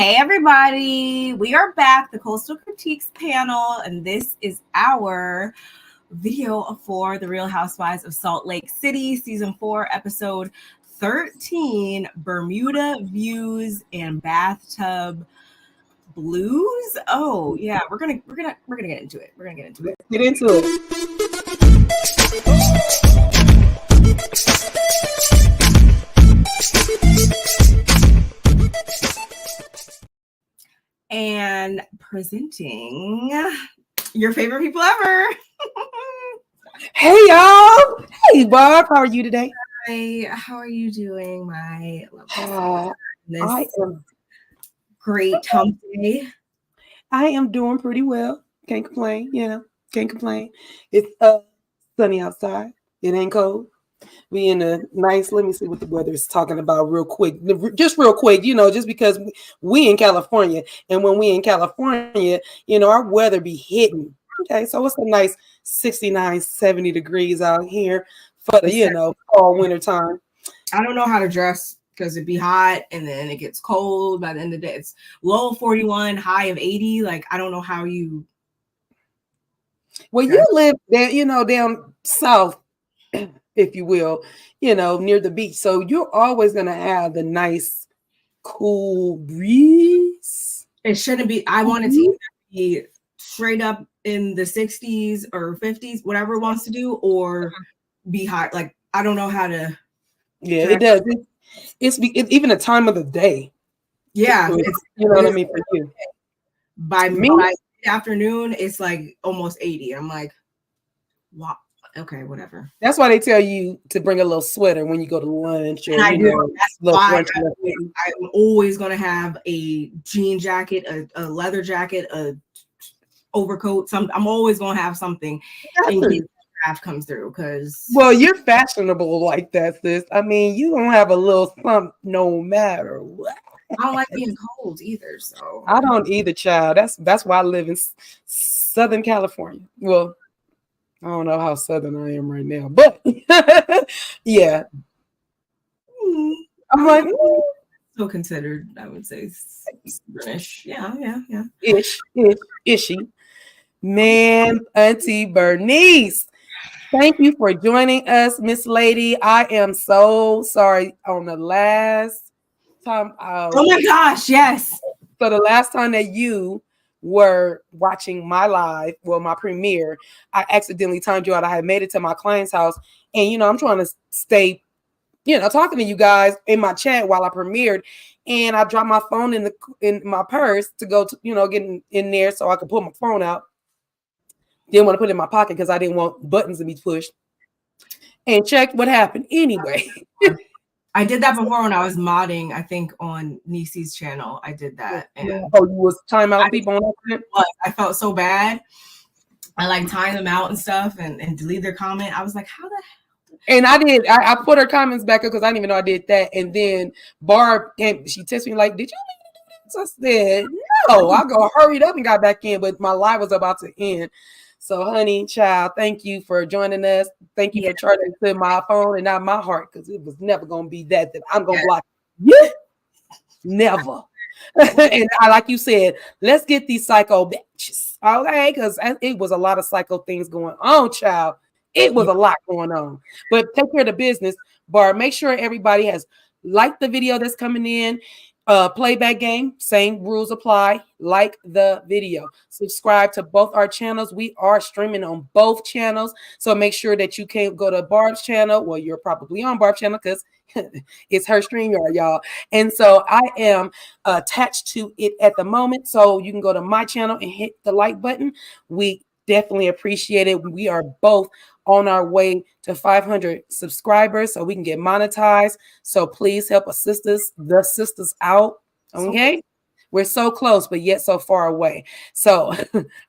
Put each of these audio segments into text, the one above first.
Hey everybody, we are back, the Coastal Critiques panel, and this is our video for The Real Housewives of Salt Lake City, season 4, episode 13, Bermuda Views and Bathtub Blues. Oh yeah, we're gonna get into it. Get into it. And presenting your favorite people ever. Hey y'all. Hey Barb, how are you today? Hi, how are you doing, my I am great hump day? I am doing pretty well. Can't complain, can't complain. It's sunny outside. It ain't cold. We in a nice, let me see what the weather is talking about real quick. Just real quick, just because we in California, and when we in California, our weather be hitting. Okay, so it's a nice 69, 70 degrees out here for the, fall, winter time. I don't know how to dress because it'd be hot and then it gets cold by the end of the day. It's low 41, high of 80. Like, I don't know how you. Well, you live there, down south, if you will, near the beach. So you're always going to have the nice, cool breeze. It shouldn't be. I want it to either be straight up in the 60s or 50s, whatever it wants to do, or be hot. Like, I don't know how to. Yeah, it does. It's even a time of the day. Yeah. It's, what I mean for you. By afternoon, it's like almost 80. I'm like, wow. Okay, whatever. That's why they tell you to bring a little sweater when you go to lunch. Or, I do. That's why I'm always going to have a jean jacket, a leather jacket, a overcoat. I'm always going to have something in case the draft comes through. Well, you're fashionable like that, sis. I mean, you don't have a little something no matter what. I don't like being cold either. So I don't either, child. That's why I live in Southern California. Well, I don't know how southern I am right now, but yeah. I'm like, still considered, I would say, British. Yeah. Ishy. Man, Auntie Bernice, thank you for joining us, Miss Lady. I am so sorry on the last time. Oh my gosh, yes. So the last time that you were watching my live, my premiere, I accidentally timed you out. I had made it to my client's house, and I'm trying to stay, talking to you guys in my chat while I premiered, and I dropped my phone in my purse to go to, get in there so I could pull my phone out. Didn't want to put it in my pocket because I didn't want buttons to be pushed. And check what happened anyway. I did that before when I was modding, I think, on Nisi's channel. I did that. And you was time out people on accident? I felt so bad. I like timed them out and stuff and delete their comment. I was like, how the hell? And I did. I put her comments back up because I didn't even know I did that. And then Barb came, she texted me like, did you do this? I said, no. I hurried up and got back in, but my live was about to end. So, honey, child, thank you for joining us. Thank you for charging to my phone and not my heart, because it was never going to be that I'm going to block you. Never. And like you said, let's get these psycho bitches, okay? Because it was a lot of psycho things going on, child. It was a lot going on. But take care of the business, Barb. Make sure everybody has liked the video that's coming in. Playback game, same rules apply. Like the video, subscribe to both our channels. We are streaming on both channels, so make sure that you can go to Barb's channel. Well, you're probably on Barb's channel because it's her StreamYard, y'all. And so I am attached to it at the moment, so you can go to my channel and hit the like button. We definitely appreciate it. We are both on our way to 500 subscribers so we can get monetized. So please help the sisters out. Okay. We're so close, but yet so far away. So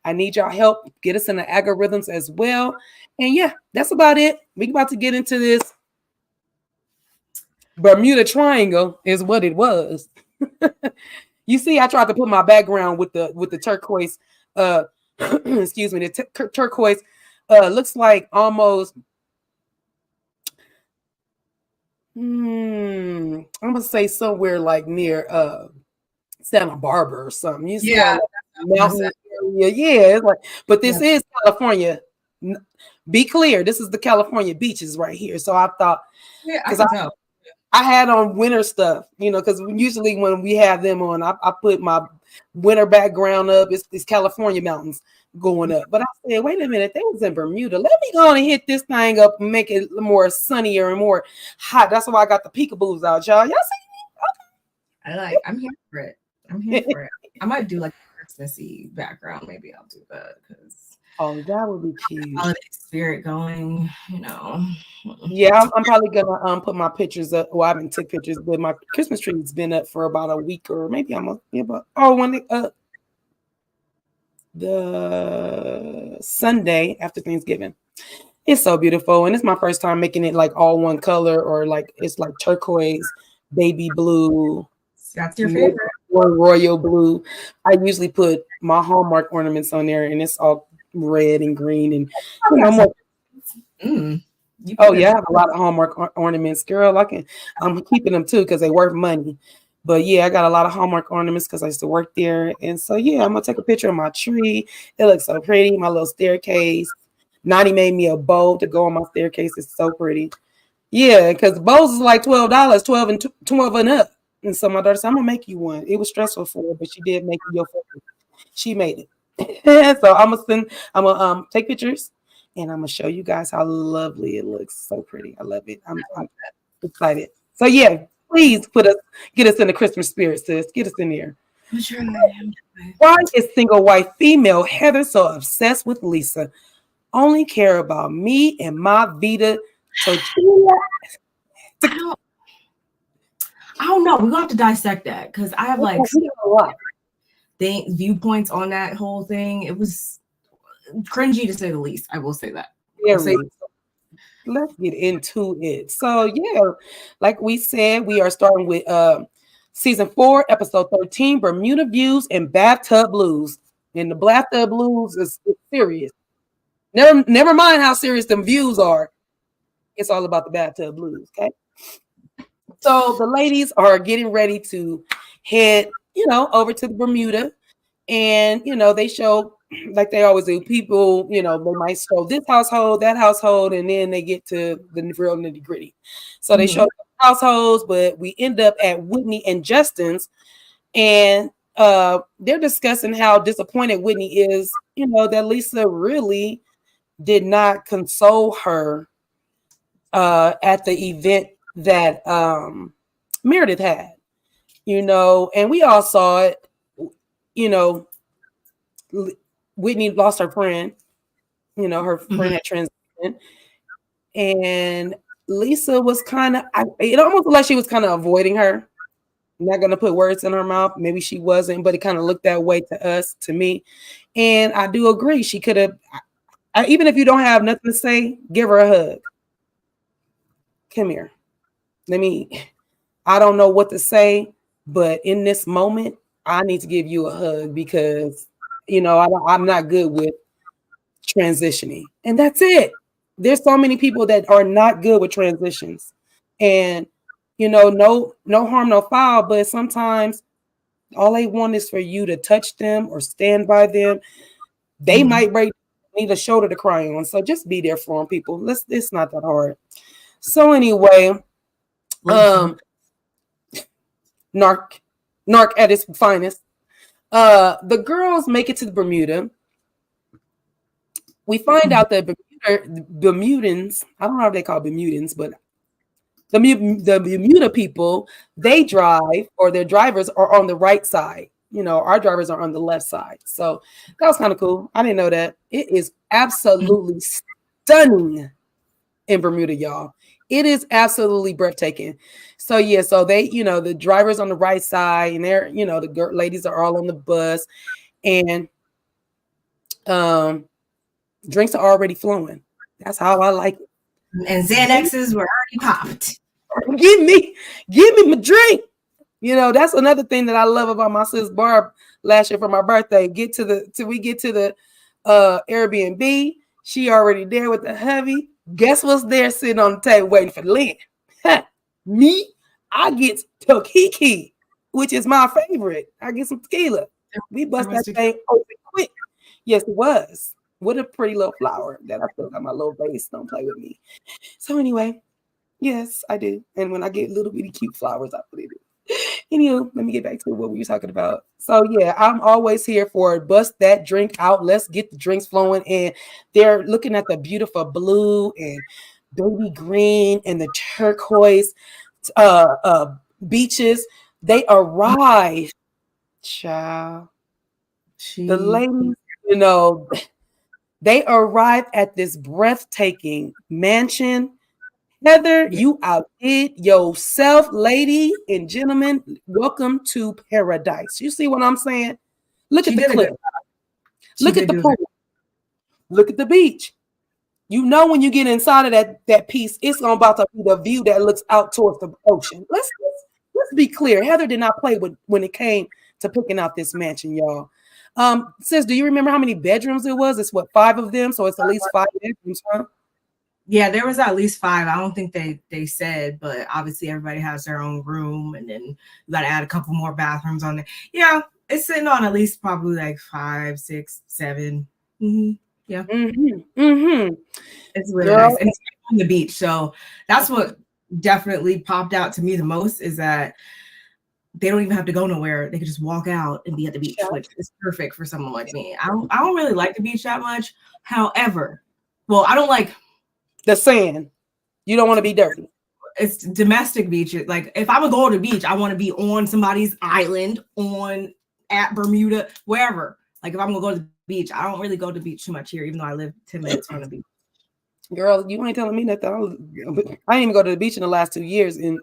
I need y'all help. Get us in the algorithms as well. And yeah, that's about it. We're about to get into this Bermuda Triangle is what it was. You see, I tried to put my background with the turquoise, excuse me, the turquoise looks like almost I'm gonna say somewhere like near Santa Barbara or something. You see Yeah, all that mountain area. Yeah, it's like, but this is California. Be clear, this is the California beaches right here. So I thought, I can tell. I had on winter stuff, because usually when we have them on, I put my winter background up. It's California mountains going up. But I said, wait a minute, they was in Bermuda. Let me go on and hit this thing up and make it more sunnier and more hot. That's why I got the peekaboos out, y'all. Y'all see? Okay. I'm here for it. I might do like a Christmassy background. Maybe I'll do that because that would be cute. Holiday spirit going, Yeah, I'm probably gonna put my pictures up. Well, I haven't took pictures, but my Christmas tree's been up for about a week or maybe a month. Yeah, but when the Sunday after Thanksgiving. It's so beautiful, and it's my first time making it like all one color, or like it's like turquoise, baby blue. That's your favorite. Or royal blue. I usually put my Hallmark ornaments on there, and it's all red and green and more. I have a lot of Hallmark ornaments, girl. I'm keeping them too because they worth money. But yeah, I got a lot of Hallmark ornaments because I used to work there. And so yeah, I'm gonna take a picture of my tree. It looks so pretty. My little staircase. Nani made me a bow to go on my staircase. It's so pretty. Yeah, because bows is like $12, 12 and up. And so my daughter said, I'm gonna make you one. It was stressful for her, but she did make me your favorite. She made it. So I'm gonna take pictures and I'm gonna show you guys how lovely it looks. So pretty. I love it. I'm excited. So yeah, please get us in the Christmas spirit, sis. Get us in there. Why is single white female Heather so obsessed with Lisa? Only care about me and my Vita tortilla. I don't know. We're gonna have to dissect that because I have like viewpoints on that whole thing. It was cringy to say the least. I will say that. Let's get into it. So yeah, like we said, we are starting with season 4, episode 13, Bermuda Views and Bathtub Blues. And the Bathtub Blues is serious. Never mind how serious them views are. It's all about the Bathtub Blues, okay? So the ladies are getting ready to head, over to the Bermuda. And, they show, like they always do, people, they might show this household, that household, and then they get to the real nitty gritty. So they show households, but we end up at Whitney and Justin's. And they're discussing how disappointed Whitney is, that Lisa really did not console her at the event that Meredith had, and we all saw it. Whitney lost her friend. Her friend had transitioned, and Lisa was kind of. It almost looked like she was kind of avoiding her. I'm not gonna put words in her mouth. Maybe she wasn't, but it kind of looked that way to me. And I do agree. She could have. Even if you don't have nothing to say, give her a hug. Come here. I don't know what to say, but in this moment, I need to give you a hug because, I'm not good with transitioning. And that's it. There's so many people that are not good with transitions. And, no harm, no foul, but sometimes all they want is for you to touch them or stand by them. They might need a shoulder to cry on. So just be there for them, people. It's not that hard. So anyway, narc at its finest. The girls make it to the Bermuda. We find out that Bermudans, I don't know if they call Bermudans, but the Bermuda people, they drive, or their drivers are on the right side. Our drivers are on the left side. So that was kind of cool. I didn't know that. It is absolutely stunning in Bermuda, y'all. It is absolutely breathtaking. So yeah, so they, the drivers on the right side, and they're, the ladies are all on the bus, and drinks are already flowing. That's how I like it. And Xanaxes were already popped. Give me my drink. That's another thing that I love about my sis Barb last year for my birthday. Till we get to the Airbnb, she already there with the hubby. Guess what's there sitting on the table waiting for Lynn? Me, I get Tokiki. which is my favorite. I get some tequila. We bust that thing open quick. Yes, it was. What a pretty little flower that I feel like my little vase. Don't play with me. So anyway, yes, I do. And when I get little bitty cute flowers, I put it in. Anywho, let me get back to what we were talking about. So yeah, I'm always here for bust that drink out. Let's get the drinks flowing. And they're looking at the beautiful blue and baby green and the turquoise beaches. They arrive, child. The ladies, you know, they arrive at this breathtaking mansion. Heather, you outdid yourself, lady and gentlemen. Welcome to paradise. You see what I'm saying? Look at the cliff. Look at the pool. Look at the beach. You know when you get inside of that piece, it's about to be the view that looks out towards the ocean. Let's be clear. Heather did not play when it came to picking out this mansion, y'all. Sis, do you remember how many bedrooms it was? It's 5 of them, so it's at least 5 bedrooms, huh? Yeah, there was at least 5. I don't think they said, but obviously everybody has their own room, and then you got to add a couple more bathrooms on there. Yeah, it's sitting on at least probably like 5, 6, 7. Mm-hmm. Yeah. Mm-hmm. Mm-hmm. It's really nice. And it's on the beach. So that's what definitely popped out to me the most, is that they don't even have to go nowhere. They could just walk out and be at the beach, which is perfect for someone like me. I don't really like the beach that much. However, well, I don't like the sand. You don't want to be dirty. It's domestic beaches. Like if I'm gonna go to the beach, I want to be on somebody's island, at Bermuda, wherever. Like if I'm gonna go to the beach, I don't really go to the beach too much here, even though I live 10 minutes from the beach. Girl, you ain't telling me nothing. I didn't even go to the beach in the last 2 years, and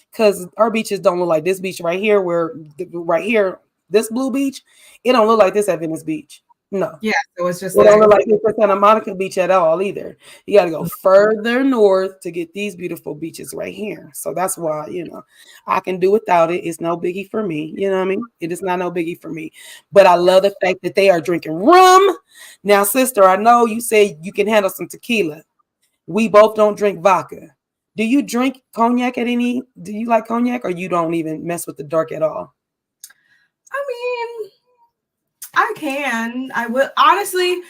because our beaches don't look like this beach right here, this blue beach, it don't look like this at Venice Beach. No. Yeah, so it's just it don't look like this at Santa Monica Beach at all either. You got to go further north to get these beautiful beaches right here. So that's why, I can do without it. It's no biggie for me. You know what I mean? It is not no biggie for me. But I love the fact that they are drinking rum. Now, sister, I know you say you can handle some tequila. We both don't drink vodka. Do you drink cognac do you like cognac, or you don't even mess with the dark at all? I mean, I can. I will. Honestly,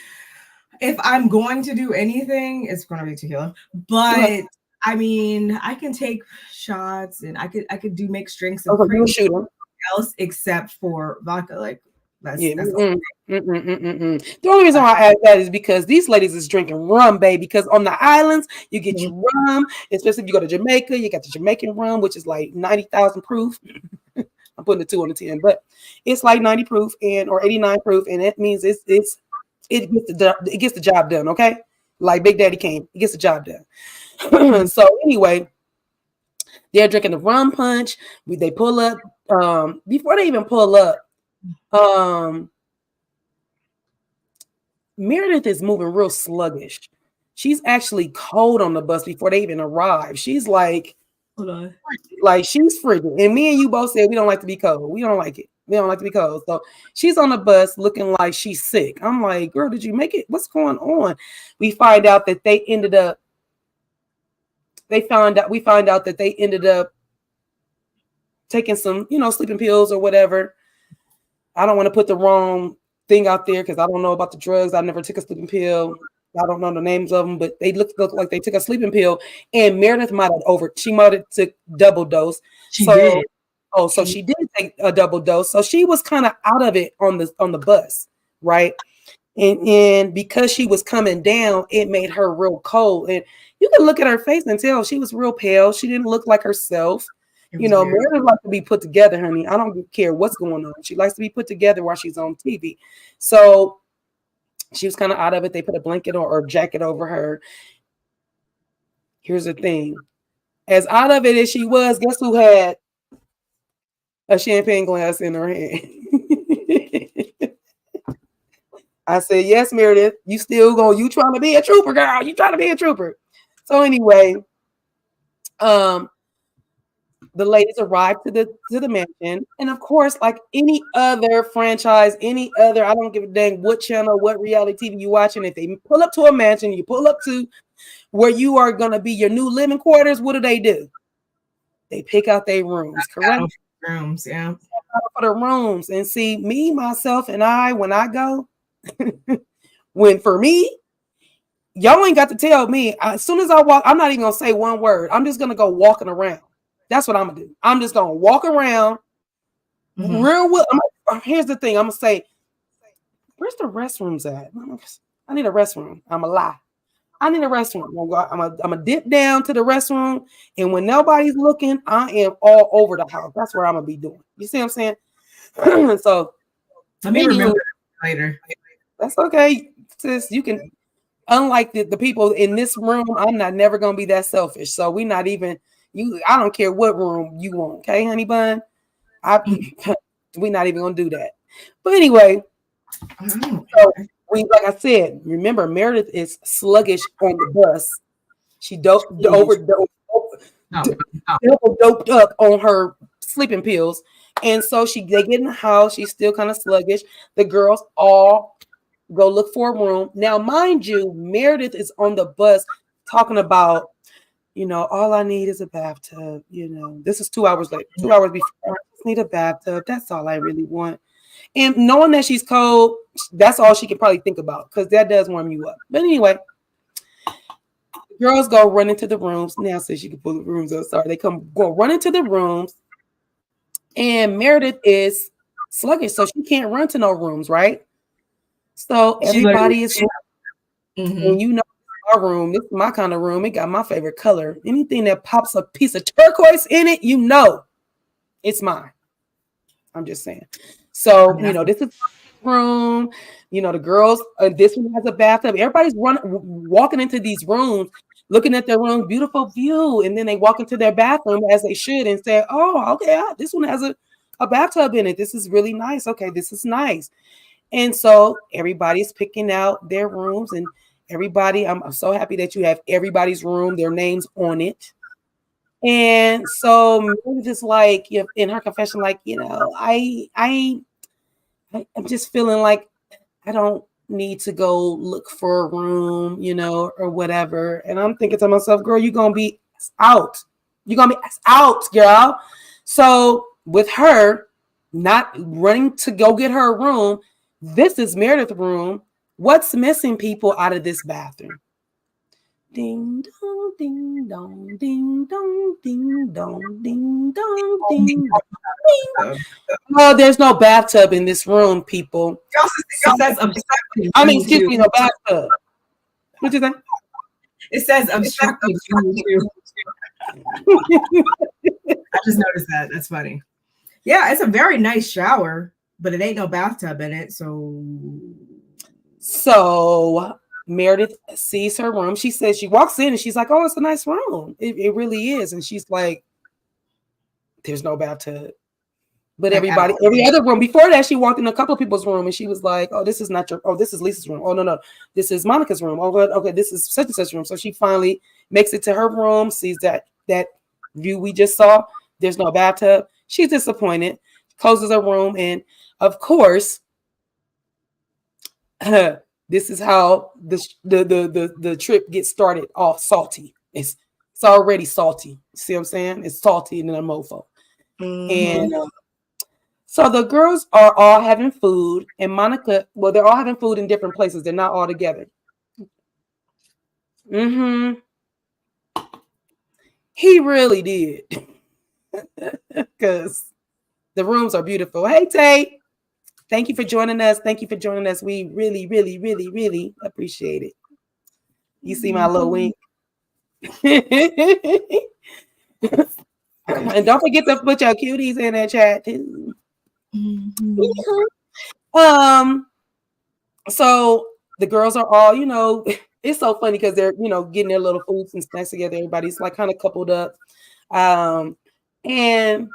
if I'm going to do anything, it's going to be tequila. But I mean, I can take shots, and I could do mixed drinks and else except for vodka. Like that's the only reason why I ask that is because these ladies is drinking rum, baby. Because on the islands, you get your rum, especially if you go to Jamaica, you got the Jamaican rum, which is like 90,000 proof. I'm putting a 2 on the 10, but it's like 90 proof or 89 proof, and that means it gets the job done. Okay, like Big Daddy Kane, it gets the job done. So anyway, they're drinking the rum punch. They pull up before they even pull up. Meredith is moving real sluggish. She's actually cold on the bus before they even arrive. She's like. Hold on. Like she's frigid. And me and you both said we don't like to be cold. We don't like it. We don't like to be cold. So she's on the bus looking like she's sick. I'm like, girl, did you make it? What's going on? We find out that they ended up taking some, sleeping pills or whatever. I don't want to put the wrong thing out there because I don't know about the drugs. I never took a sleeping pill. I don't know the names of them, but they look like they took a sleeping pill. And Meredith might have took double dose. She did take a double dose. So she was kind of out of it on the bus, right? And because she was coming down, it made her real cold. And you can look at her face and tell she was real pale. She didn't look like herself. Meredith likes to be put together, honey. I don't care what's going on. She likes to be put together while she's on TV. So she was kind of out of it. They put a blanket or jacket over her. Here's the thing. As out of it as she was, guess who had a champagne glass in her hand? I said, yes, Meredith, you trying to be a trooper, girl. You trying to be a trooper. So anyway, the ladies arrived to the mansion, and of course, like any other franchise, I don't give a dang what channel, what reality TV you watching. If they pull up to a mansion, you pull up to where you are gonna be your new living quarters. What do? They pick out their rooms, correct? rooms, yeah. For the rooms. And see, me, myself, and I, when I go, when for me, y'all ain't got to tell me. As soon as I walk, I'm not even gonna say one word. I'm just gonna go walking around. That's what I'm gonna do. I'm just gonna walk around. Real well. Here's the thing. I'm gonna say, where's the restrooms at? I need a restroom. I'm gonna lie. I need a restroom. I'm gonna dip down to the restroom, and when nobody's looking, I am all over the house. That's where I'm gonna be doing. You see what I'm saying? So let me remember later. That's okay, sis. You can. Unlike the people in this room, I'm never gonna be that selfish. So we not even you. I don't care what room you want. Okay, honey bun. We not even gonna do that. But anyway, so like I said, remember Meredith is sluggish on the doped up on her sleeping pills, and so they get in the house. She's still kind of sluggish. The girls all go look for a room. Now, mind you, Meredith is on the bus talking about, all I need is a bathtub. This is 2 hours later, 2 hours before. I just need a bathtub. That's all I really want. And knowing that she's cold, that's all she can probably think about, because that does warm you up. But anyway, girls go run into the rooms. Now says she can pull the rooms up. Sorry, they go run into the rooms, and Meredith is sluggish, so she can't run to no rooms, right? So everybody is, and our room. This is my kind of room. It got my favorite color. Anything that pops a piece of turquoise in it, it's mine. I'm just saying. So this is my room. The girls. This one has a bathtub. Everybody's walking into these rooms, looking at their room, beautiful view, and then they walk into their bathroom as they should and say, "Oh, okay, this one has a bathtub in it. This is really nice. Okay, this is nice." And so everybody's picking out their rooms, and everybody, I'm so happy that you have everybody's room, their names on it. And so just like in her confession, like, I'm just feeling like I don't need to go look for a room, or whatever. And I'm thinking to myself, girl, you're going to be out. You're going to be out, girl. So with her not running to go get her room, this is Meredith's room. What's missing, people, out of this bathroom? Ding dong, ding dong, ding dong, ding dong, ding dong, ding dong. No, there's no bathtub in this room, people. Excuse me, no bathtub. What you think? It says obstructive. I just noticed that. That's funny. Yeah, it's a very nice shower, but it ain't no bathtub in it. So Meredith sees her room. She says, she walks in and she's like, "Oh, it's a nice room. It really is." And she's like, "There's no bathtub." But every other room before that, she walked in a couple of people's room and she was like, "Oh, this is not your, oh, this is Lisa's room. Oh, no, this is Monica's room. Oh, okay, this is such and such room." So she finally makes it to her room, sees that view we just saw. There's no bathtub. She's disappointed, closes her room, and of course, this is how the trip gets started off salty. It's already salty. See what I'm saying? It's salty and then a mofo. And so the girls are all having food, and Monica, well, they're all having food in different places. They're not all together. He really did. Because the rooms are beautiful. Hey, Tay. Thank you for joining us. We really, really, really, really appreciate it. You see my little wink. And don't forget to put your cuties in that chat too. So the girls are all, it's so funny because they're, getting their little foods and snacks together. Everybody's like kind of coupled up. And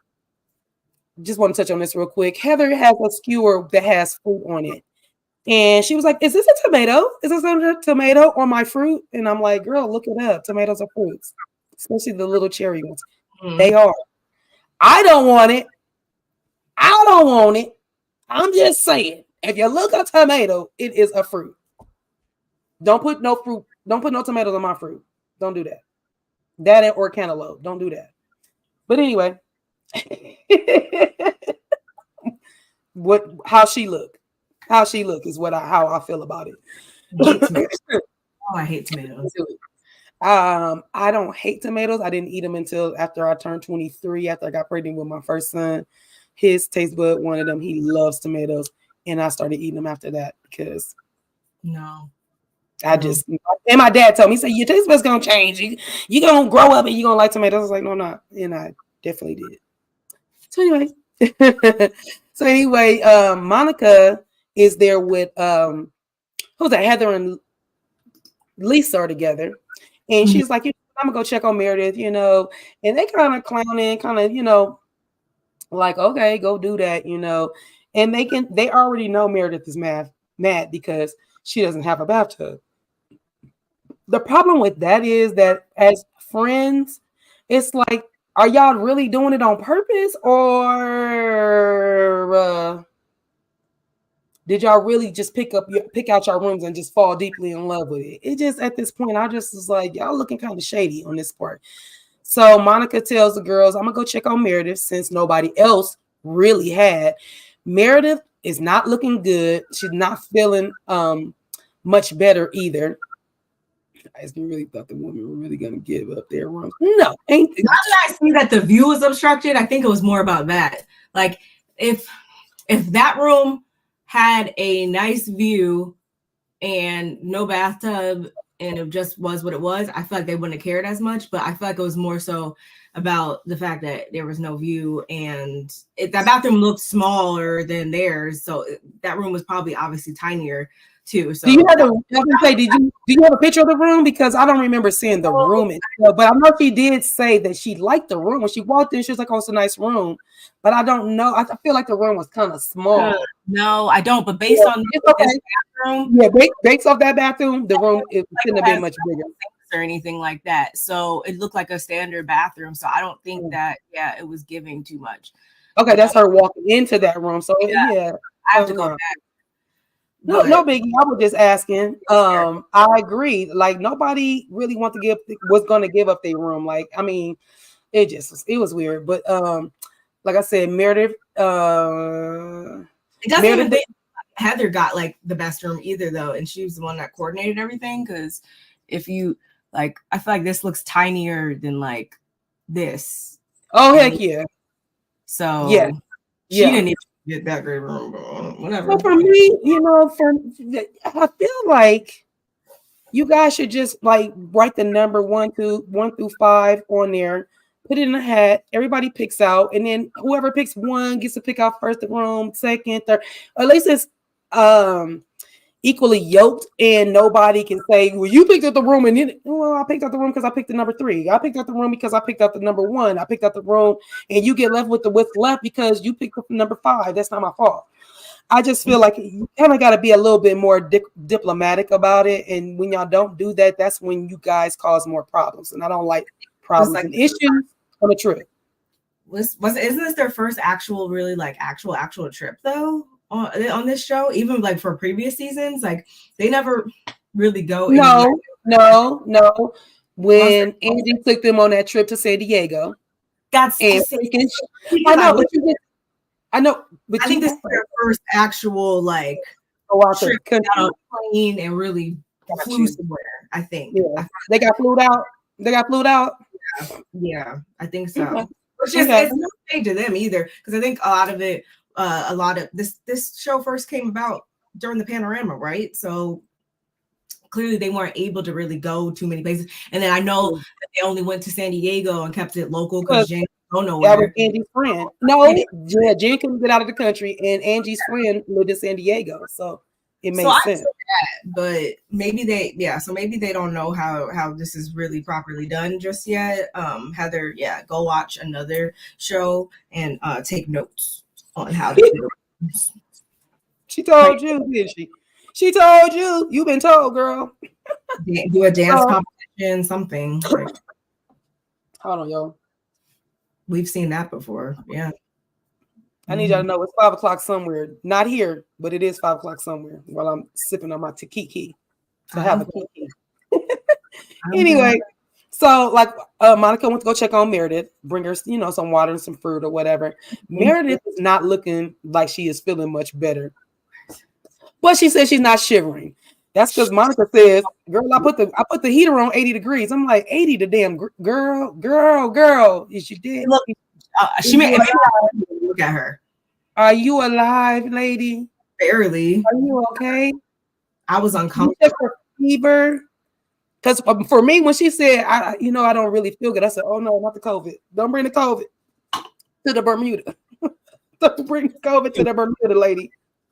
just want to touch on this real quick. Heather has a skewer that has fruit on it. And she was like, "Is this a tomato? Is this a tomato or my fruit?" And I'm like, "Girl, look it up. Tomatoes are fruits, especially the little cherry ones. They are. I don't want it. I'm just saying, if you look at tomato, it is a fruit. Don't put no fruit. Don't put no tomatoes on my fruit. Don't do that. That or cantaloupe. Don't do that." But anyway, How she look? How she look is how I feel about it. I hate tomatoes. Oh, I hate tomatoes. I don't hate tomatoes. I didn't eat them until after I turned 23. After I got pregnant with my first son, his taste bud wanted them. He loves tomatoes, and I started eating them after that because and my dad told me, he said, your taste bud's gonna change. You gonna grow up and you gonna like tomatoes. I was like, no, I'm not, and I definitely did. So anyway, Monica is there with who's that? Heather and Lisa are together, and she's like, I'm gonna go check on Meredith, and they kind of clowning, kind of, like, okay, go do that, and they already know Meredith is mad because she doesn't have a bathtub. The problem with that is that as friends, it's like, are y'all really doing it on purpose, or did y'all really just pick out your rooms and just fall deeply in love with it? It just, at this point, I just was like, y'all looking kind of shady on this part. So Monica tells the girls, I'm gonna go check on Meredith since nobody else really had. Meredith is not looking good. She's not feeling much better either. I just really thought the woman were really gonna give up their room. No, ain't. Now that I see that the view was obstructed, I think it was more about that. Like, if that room had a nice view and no bathtub and it just was what it was, I feel like they wouldn't have cared as much. But I feel like it was more so about the fact that there was no view and that bathroom looked smaller than theirs, so that room was probably obviously tinier too. So do you have a picture of the room? Because I don't remember seeing the room itself, but I know she did say that she liked the room. When she walked in, she was like, oh, it's a nice room. But I don't know. I feel like the room was kind of small. No, I don't. But based on this bathroom, based off that bathroom, the room couldn't have been much bigger or anything like that. So it looked like a standard bathroom. So I don't think that it was giving too much. Okay, that's her walking into that room. So I have to go back. No biggie. I was just asking. I agree. Like, nobody really was going to give up their room. Like, I mean, it was weird. But like I said, Meredith. It doesn't even think Heather got like the best room either, though, and she was the one that coordinated everything. Because if you like, I feel like this looks tinier than like this. Oh, heck yeah! So she didn't even get that great room, whatever. So for me, I feel like you guys should just like write the number 1 through 5 on there, put it in a hat. Everybody picks out, and then whoever picks one gets to pick out first the room, second, third. At least it's equally yoked, and nobody can say, well, you picked up the room, and then, well, I picked up the room because I picked the number 3. I picked up the room because I picked up the number 1. I picked up the room, and you get left with what's left because you picked up the number 5. That's not my fault. I just feel like you kind of got to be a little bit more diplomatic about it, and when y'all don't do that, that's when you guys cause more problems, and I don't like problems and issues on a trip. Isn't this their first actual trip though? On this show, even like for previous seasons, like they never really go. No. When Angie took them on that trip to San Diego, I know, but I think this is their first actual like trip on a plane and really flew somewhere. I think they got flew out. Yeah, I think so. Which is it's no shade to them either, because I think a lot of this show first came about during the panorama, right? So clearly they weren't able to really go too many places. And then I know that they only went to San Diego and kept it local because Jen don't know where. That was Angie's friend. Jen couldn't get out of the country, and Angie's friend lived in San Diego, so it made sense. But maybe they don't know how this is really properly done just yet. Heather, go watch another show and take notes on how to do it. She told you, didn't she? She told you. You've been told, girl. Do a dance competition, something. Like, hold on, yo. We've seen that before. Yeah. I need y'all to know it's 5 o'clock somewhere. Not here, but it is 5 o'clock somewhere while I'm sipping on my tequila. So have a kiki. Anyway, So like Monica went to go check on Meredith, bring her, some water and some fruit or whatever. Meredith is not looking like she is feeling much better. But she says she's not shivering. That's because Monica says, "Girl, I put the heater on 80 degrees." I'm like, 80 the damn girl. Is she dead? Look, she made look at her. Are you alive, lady? Barely. Are you okay? I was uncomfortable. Fever. Because for me, when she said, I don't really feel good, I said, "Oh no, not the COVID. Don't bring the COVID to the Bermuda. Don't bring the COVID to the Bermuda, lady."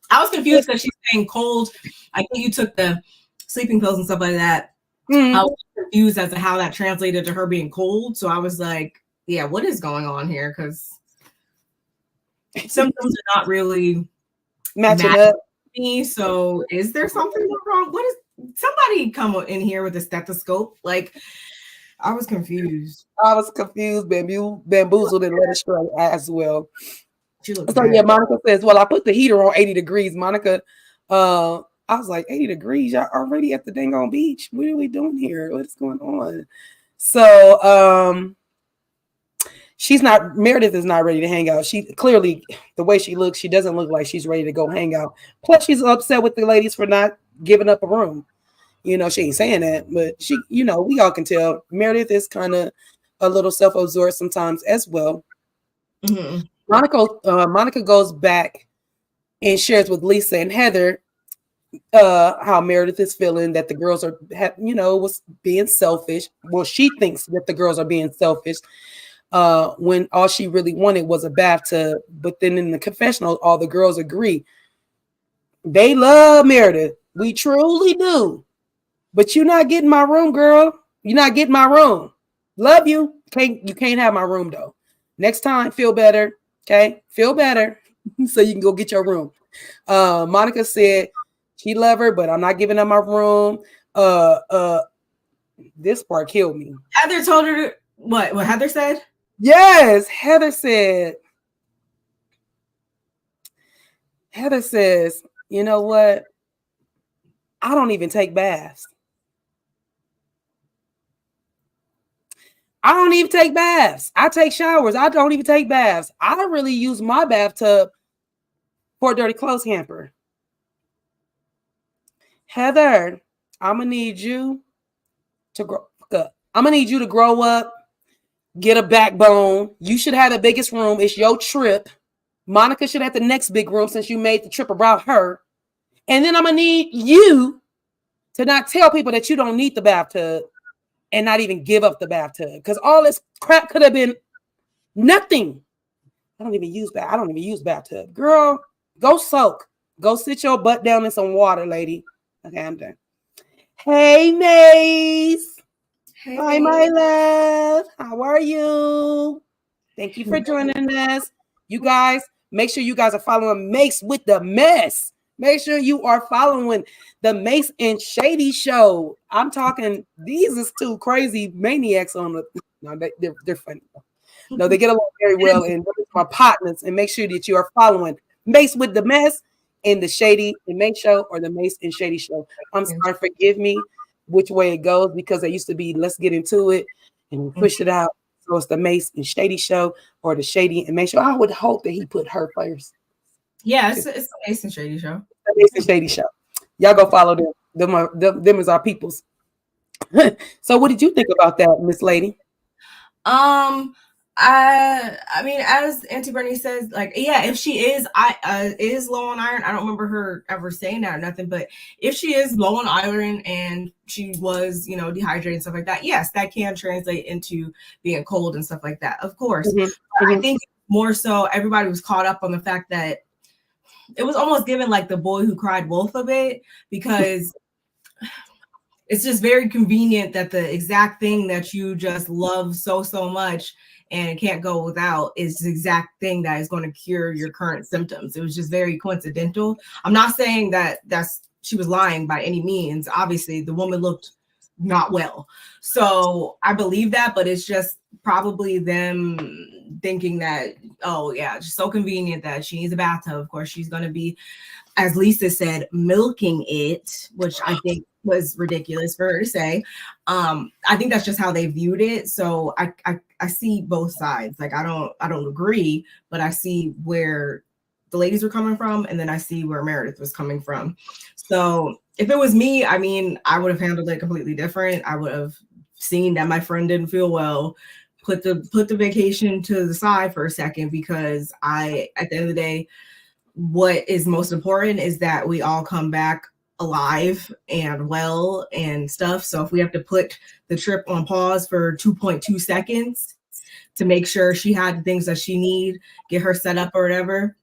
I was confused because she's saying cold. I think you took the sleeping pills and stuff like that. Mm-hmm. I was confused as to how that translated to her being cold. So I was like, yeah, what is going on here? Because symptoms are not really matching up. Me. So is there something wrong? What is somebody come in here with a stethoscope? Like, I was confused. Bamboozled, and led astray as well. So bad. Yeah, Monica says, "Well, I put the heater on 80 degrees." Monica, I was like, 80 degrees? Y'all already at the dang on beach? What are we doing here? What's going on? So Meredith is not ready to hang out. She clearly, the way she looks, she doesn't look like she's ready to go hang out. Plus, she's upset with the ladies for not giving up a room. She ain't saying that, but she, we all can tell Meredith is kind of a little self-absorbed sometimes as well. Mm-hmm. Monica goes back and shares with Lisa and Heather how Meredith is feeling, that the girls are, was being selfish. Well, she thinks that the girls are being selfish when all she really wanted was a bathtub. But then in the confessional, all the girls agree. They love Meredith. We truly do. But you're not getting my room, girl. You're not getting my room. Love you. You can't have my room, though. Next time, feel better. Okay, feel better so you can go get your room. Monica said she loved her, but I'm not giving up my room. This part killed me. Heather told her what Heather said? Yes, Heather says, you know what? I don't even take baths. I don't even take baths. I take showers. I don't even take baths. I don't really use my bathtub for a dirty clothes hamper. Heather, I'm gonna need you to grow up. I'm gonna need you to grow up, get a backbone. You should have the biggest room. It's your trip. Monica should have the next big room since you made the trip about her. And then I'm gonna need you to not tell people that you don't need the bathtub and not even give up the bathtub, because all this crap could have been nothing. I don't even use bathtub. Girl, go soak. Go sit your butt down in some water, lady. Okay, I'm done. Hey, Mace. Hey. Hi, my love. How are you? Thank you for joining us. You guys, make sure you guys are following Mace with the Mess. Make sure you are following the Mace and Shady Show. I'm talking, these is two crazy maniacs on the, no, they're funny. No, they get along very well, and those are my partners. And make sure that you are following Mace with the Mess and the Shady and Mace Show, or the Mace and Shady Show. I'm sorry, forgive me which way it goes, because it used to be let's get into it and we pushed it out. So it's the Mace and Shady Show, or the Shady and Mace Show. I would hope that he put her first. Yeah, it's the Mace and Shady Show. The Mace and Shady Show. Y'all go follow them. Them is our peoples. So what did you think about that, Miss Lady? I mean, as Auntie Bernie says, like, yeah, if she is low on iron, I don't remember her ever saying that or nothing, but if she is low on iron and she was, dehydrated and stuff like that, yes, that can translate into being cold and stuff like that, of course. Mm-hmm. I think more so everybody was caught up on the fact that it was almost given like the boy who cried wolf a bit, because it's just very convenient that the exact thing that you just love so much and can't go without is the exact thing that is going to cure your current symptoms. It was just very coincidental. I'm not saying that she was lying by any means. Obviously, the woman looked not well. So I believe that, but it's just probably them thinking that, oh yeah, just so convenient that she needs a bathtub. Of course, she's going to be as Lisa said, milking it, which I think was ridiculous for her to say. I think that's just how they viewed it. So I see both sides. Like I don't agree, but I see where the ladies were coming from, and then I see where Meredith was coming from. So if it was me, I mean, I would have handled it completely different. I would have seen that my friend didn't feel well, put the vacation to the side for a second, because at the end of the day, what is most important is that we all come back alive and well and stuff. So if we have to put the trip on pause for 2.2 seconds to make sure she had the things that she need, get her set up or whatever,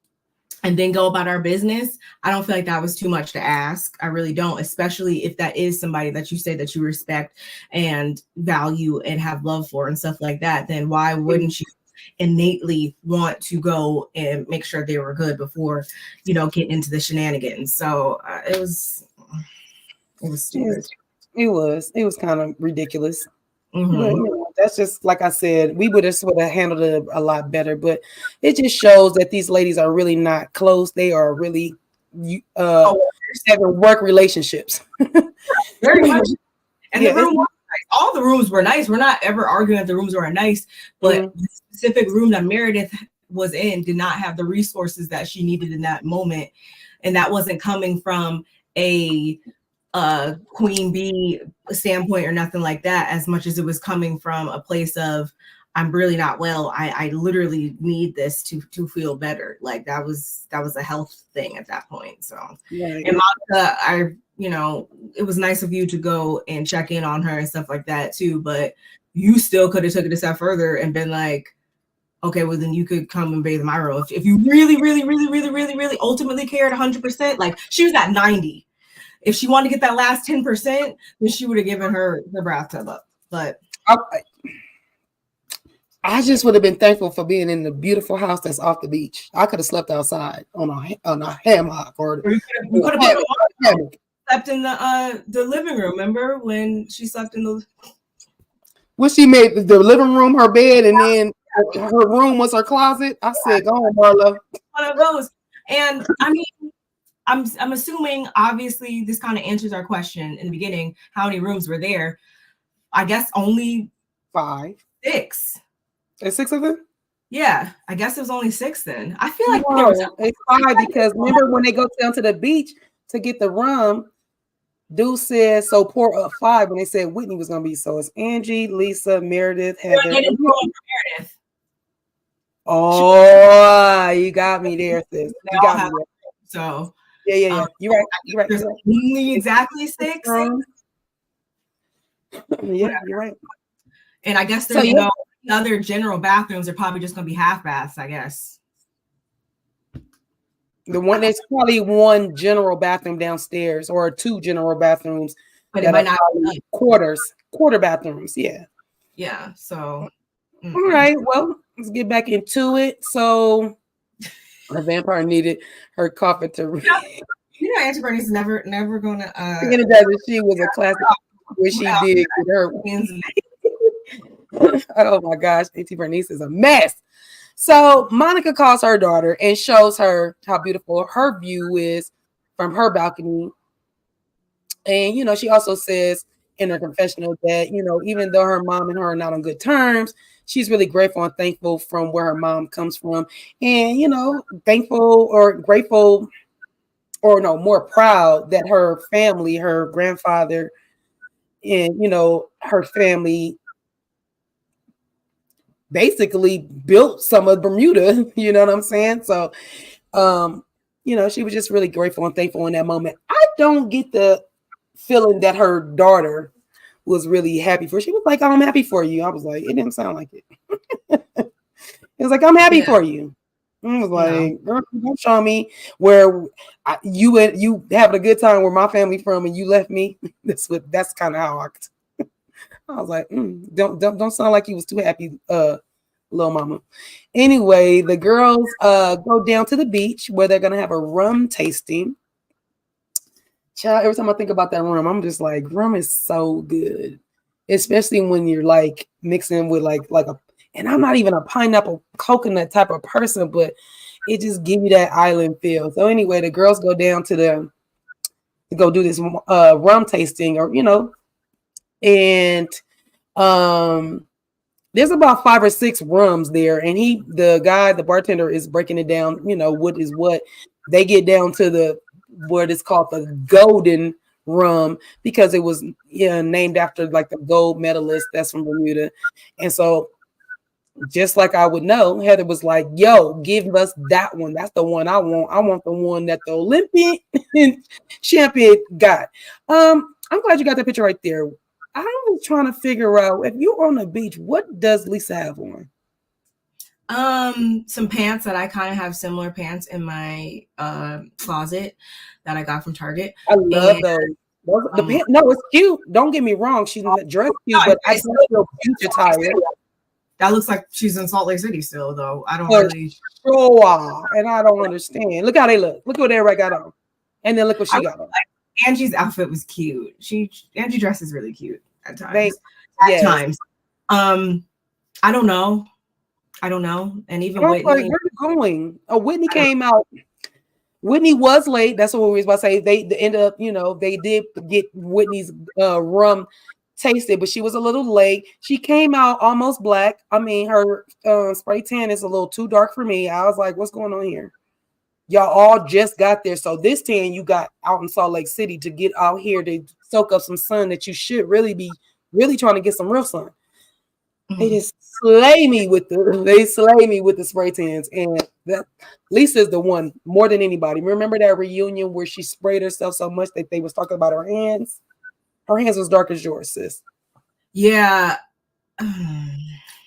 and then go about our business, I don't feel like that was too much to ask. I really don't, especially if that is somebody that you say that you respect and value and have love for and stuff like that. Then why wouldn't you innately want to go and make sure they were good before, getting into the shenanigans? So it was stupid. It was kind of ridiculous. Mm-hmm. But, that's just, like I said, we would have handled it a lot better. But it just shows that these ladies are really not close. They are really having work relationships. Very much. And the room was nice. All the rooms were nice. We're not ever arguing that the rooms were nice, but the specific room that Meredith was in did not have the resources that she needed in that moment. And that wasn't coming from a queen bee standpoint or nothing like that, as much as it was coming from a place of, I'm really not well. I literally need this to feel better. Like that was a health thing at that point. So, and Monica, it was nice of you to go and check in on her and stuff like that too, but you still could have took it a step further and been like, okay, well then you could come and bathe in my room. If you really, really, really, really, really, really ultimately cared 100%, like she was at 90. If she wanted to get that last 10%, then she would have given her the bathtub up. But I just would have been thankful for being in the beautiful house that's off the beach. I could have slept outside on a hammock, or you could have slept in the living room. Remember when she slept in the? Well, she made the living room her bed, and then her room was her closet. I said, "Go on, Barlow." One of those, and I mean. I'm assuming, obviously, this kind of answers our question in the beginning. How many rooms were there? I guess only 5. 6. There's 6 of them? Yeah, I guess it was only 6 then. I feel like it's 5 because remember when they go down to the beach to get the rum, dude said, so pour up 5 when they said Whitney was going to be. So it's Angie, Lisa, Meredith, Heather. Meredith. Oh, you got me there, sis. You got me there. So yeah. You're right. There's only exactly 6. Yeah, you're right. And I guess there's other general bathrooms are probably just going to be half baths, I guess. There's probably one general bathroom downstairs, or 2 general bathrooms, but it might not be quarter bathrooms. Yeah. So all right, well, let's get back into it. So the vampire needed her coffin to read. Auntie Bernie's never gonna she was a classic when she did with her. Oh my gosh, Auntie Bernice is a mess. So Monica calls her daughter and shows her how beautiful her view is from her balcony. And she also says in her confessional that even though her mom and her are not on good terms, she's really grateful and thankful from where her mom comes from, and thankful or grateful, or no, more proud that her family, her grandfather, and her family basically built some of Bermuda. You know what I'm saying? So, she was just really grateful and thankful in that moment. I don't get the feeling that her daughter was really happy for her. She was like, "I'm happy for you." I was like, it didn't sound like it. It was like, "I'm happy for you." I was like, "Girl, don't show me where you having a good time where my family from and you left me." That's kind of how I was like, don't sound like you was too happy, little mama. Anyway, the girls go down to the beach where they're gonna have a rum tasting. Child, every time I think about that rum, I'm just like, rum is so good, especially when you're like mixing with like a. And I'm not even a pineapple coconut type of person, but it just give you that island feel. So anyway, the girls go down to go do this rum tasting, or and there's about 5 or 6 rums there, and the bartender is breaking it down, what is what. They get down to what is called the golden rum, because it was named after like the gold medalist that's from Bermuda. And so just like I would know, Heather was like, yo, give us that one. That's the one I want. I want the one that the Olympian champion got. I'm glad you got that picture right there. I was trying to figure out, if you're on the beach, what does Lisa have on? Some pants that I kind of have similar pants in my closet that I got from Target. I love those. The pants, no, it's cute. Don't get me wrong. She's dressed cute, but I still feel beach attire. That looks like she's in Salt Lake City still, though. I don't really. Sure, and I don't understand. Look how they look. Look what everybody got on, and then look what she got on. Angie's outfit was cute. Angie dresses really cute at times. At times. I don't know. And even Whitney. Where are you going? Whitney came out. Whitney was late. That's what we was about to say. They ended up, they did get Whitney's rum tasted, but she was a little late. She came out almost black. I mean, her spray tan is a little too dark for me. I was like, what's going on here? Y'all all just got there. So this tan you got out in Salt Lake City to get out here to soak up some sun that you should really be trying to get some real sun. Mm-hmm. They just slay me with the spray tans, and that Lisa's the one more than anybody. Remember that reunion where she sprayed herself so much that they was talking about her hands? Her hands was dark as yours, sis. Yeah.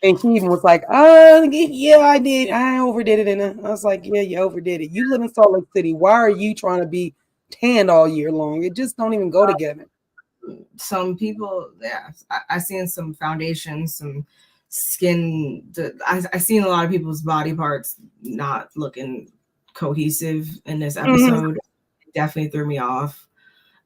And she even was like, yeah, I did. I overdid it. And I was like, yeah, you overdid it. You live in Salt Lake City. Why are you trying to be tanned all year long? It just don't even go together. Some people, yeah, I seen some foundations, some skin. I seen a lot of people's body parts not looking cohesive in this episode. Mm-hmm. It definitely threw me off.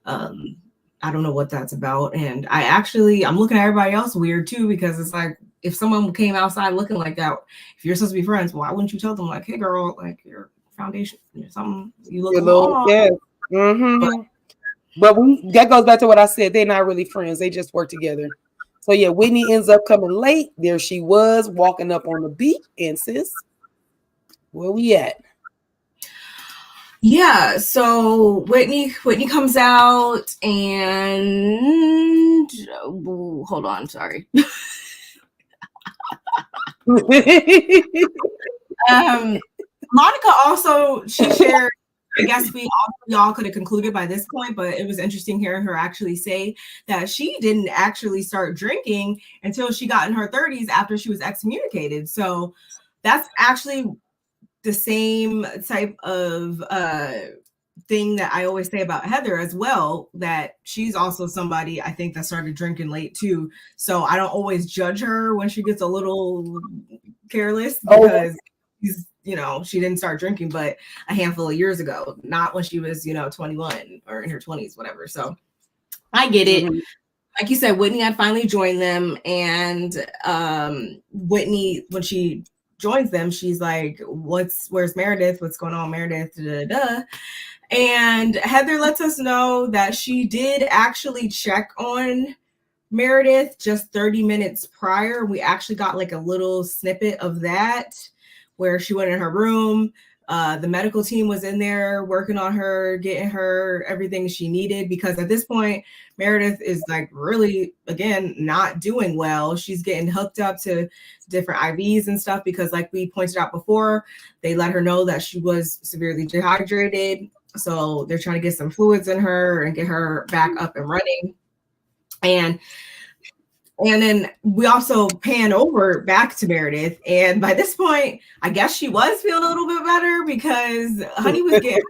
I don't know what that's about. And I'm looking at everybody else weird too, because it's like, if someone came outside looking like that, if you're supposed to be friends, why wouldn't you tell them like, hey girl, like your foundation, something, you look a little, yeah. Mm-hmm. But that goes back to what I said. They're not really friends. They just work together. So yeah, Whitney ends up coming late. There she was walking up on the beach. And sis, where we at? Yeah, so Whitney comes out and hold on, sorry. Monica also, she shared, I guess we all could have concluded by this point, but it was interesting hearing her actually say that she didn't actually start drinking until she got in her 30s after she was excommunicated. So that's actually the same type of thing that I always say about Heather as well, that she's also somebody I think that started drinking late too. So I don't always judge her when she gets a little careless, because she didn't start drinking but a handful of years ago, not when she was 21 or in her 20s, whatever. So I get it. Mm-hmm. Like you said, Whitney had finally joined them, and Whitney, when she joins them, she's like, where's Meredith? What's going on, Meredith? Da, da, da. And Heather lets us know that she did actually check on Meredith just 30 minutes prior. We actually got like a little snippet of that where she went in her room. The medical team was in there working on her, getting her everything she needed, because at this point, Meredith is like really, again, not doing well. She's getting hooked up to different IVs and stuff because, like we pointed out before, they let her know that she was severely dehydrated. So they're trying to get some fluids in her and get her back up and running. And then we also pan over back to Meredith. And by this point, I guess she was feeling a little bit better because Honey was getting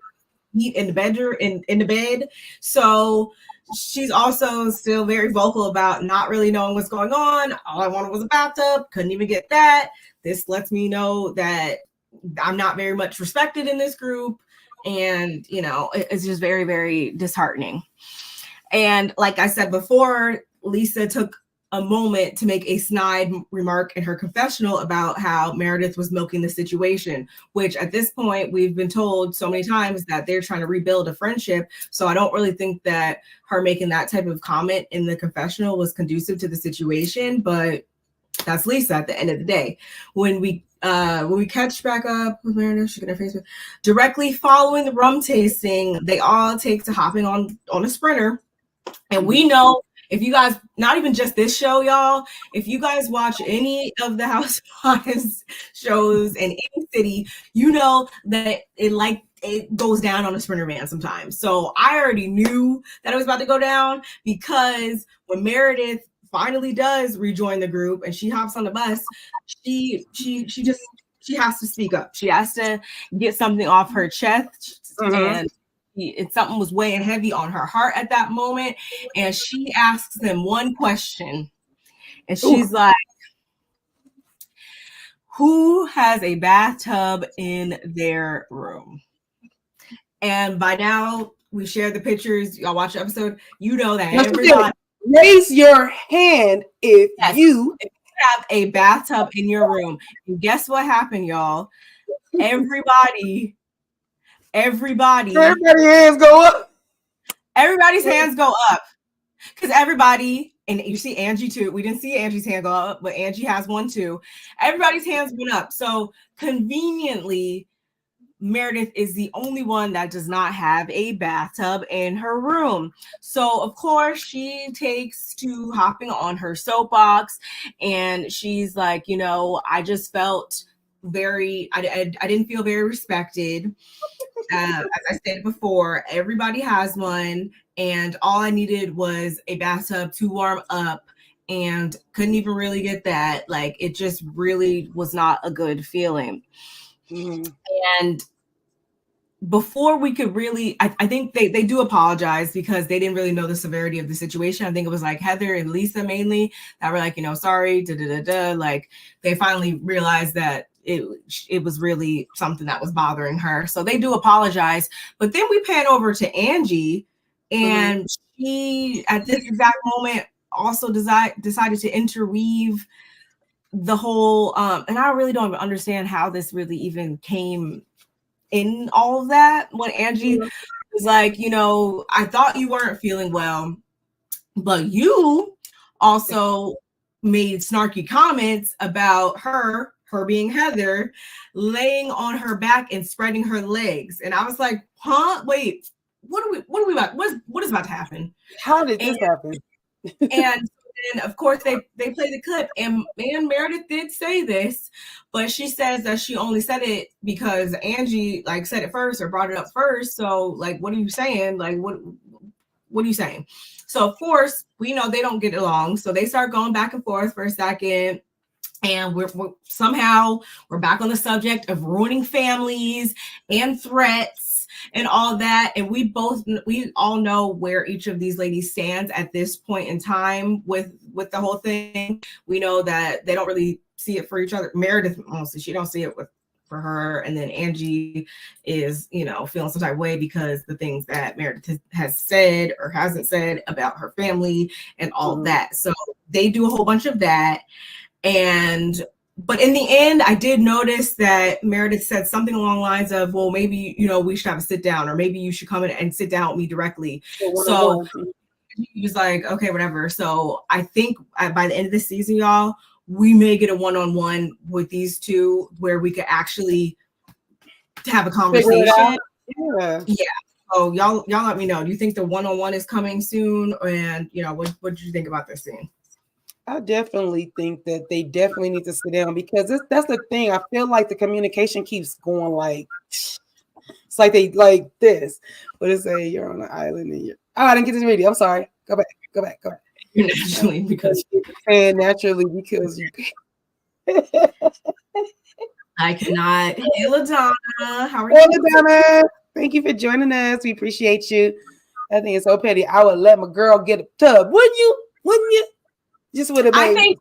heat in the bed. So she's also still very vocal about not really knowing what's going on. All I wanted was a bathtub. Couldn't even get that. This lets me know that I'm not very much respected in this group. And, it's just very, very disheartening. And like I said before, Lisa took a moment to make a snide remark in her confessional about how Meredith was milking the situation, which at this point we've been told so many times that they're trying to rebuild a friendship. So I don't really think that her making that type of comment in the confessional was conducive to the situation, but that's Lisa at the end of the day. When we catch back up with Meredith, she's gonna Facebook. Directly following the rum tasting, they all take to hopping on a sprinter. And we know, if you guys, not even just this show, y'all, if you guys watch any of the Housewives shows in any city, you know that it goes down on a sprinter van sometimes. So I already knew that it was about to go down, because when Meredith finally does rejoin the group and she hops on the bus, she has to speak up. She has to get something off her chest, and something was weighing heavy on her heart at that moment. And she asks them one question, and she's like, who has a bathtub in their room? And by now, we shared the pictures. Y'all watch the episode. You know that everybody raise your hand if you have a bathtub in your room. And guess what happened, y'all? Everybody's hands go up. Everybody's hands go up, because everybody, and you see Angie too. We didn't see Angie's hand go up, but Angie has one too. Everybody's hands went up. So conveniently, Meredith is the only one that does not have a bathtub in her room. So of course she takes to hopping on her soapbox, and she's like, I just felt I didn't feel very respected. As I said before, everybody has one, and all I needed was a bathtub to warm up, and couldn't even really get that. Like, it just really was not a good feeling. And before we could really, I think they do apologize, because they didn't really know the severity of the situation. I think it was like Heather and Lisa mainly that were like, sorry, like they finally realized that it was really something that was bothering her. So they do apologize. But then we pan over to Angie, and she, at this exact moment, also decided to interweave the whole, and I really don't understand how this really even came in all of that, when Angie was like, I thought you weren't feeling well, but you also made snarky comments about her being Heather, laying on her back and spreading her legs. And I was like, wait, what are we about? What is about to happen? How did this happen? And of course they play the clip, and Meredith did say this, but she says that she only said it because Angie said it first or brought it up first. So what are you saying? What are you saying? So of course we know they don't get along. So they start going back and forth for a second. And we're somehow back on the subject of ruining families and threats and all that. And we all know where each of these ladies stands at this point in time with the whole thing. We know that they don't really see it for each other. Meredith, mostly, she don't see it for her. And then Angie is, feeling some type of way because the things that Meredith has said or hasn't said about her family and all of that. So they do a whole bunch of that. But in the end, I did notice that Meredith said something along the lines of, well, maybe, we should have a sit down, or maybe you should come in and sit down with me directly. So he was like, okay, whatever. So I think by the end of the season, y'all, we may get a one-on-one with these two where we could actually have a conversation. Yeah. So y'all let me know. Do you think the one-on-one is coming soon? And, what did you think about this scene? I definitely think that they definitely need to sit down, because that's the thing. I feel like the communication keeps going it's like they like this. What is it? You're on an island and I didn't get this video. I'm sorry. Go back. Naturally, because you I cannot. Hey, LaDonna. How are you? Hey, LaDonna. Thank you for joining us. We appreciate you. I think it's so petty. I would let my girl get a tub. Wouldn't you? Just would have made. I think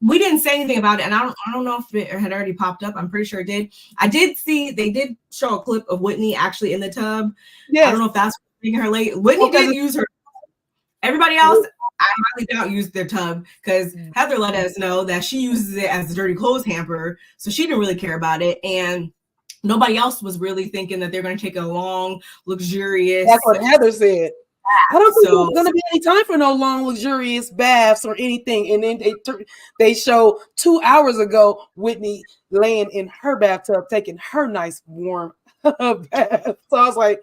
we didn't say anything about it, and I don't know if it had already popped up. I'm pretty sure it did. I did see they did show a clip of Whitney actually in the tub. Yes. I don't know if that's bringing her late. Whitney did use her. Everybody else I highly doubt used their tub because Heather let us know that she uses it as a dirty clothes hamper. So she didn't really care about it. And nobody else was really thinking that they're going to take a long, luxurious. That's what Heather said. I don't think So there's going to be any time for no long, luxurious baths or anything. And then they show 2 hours ago Whitney laying in her bathtub, taking her nice warm bath. So I was like,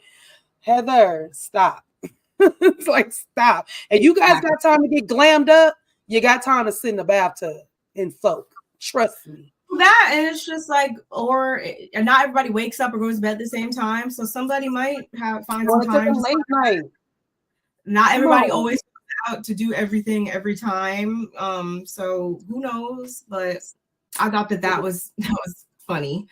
Heather, stop. It's like, stop. And you guys got time to get glammed up. You got time to sit in the bathtub and soak. Trust me. That, and it's just like, or not everybody wakes up or goes to bed at the same time. So somebody might find some time. Late night. Not everybody always goes out to do everything every time. So who knows? But I thought that was funny.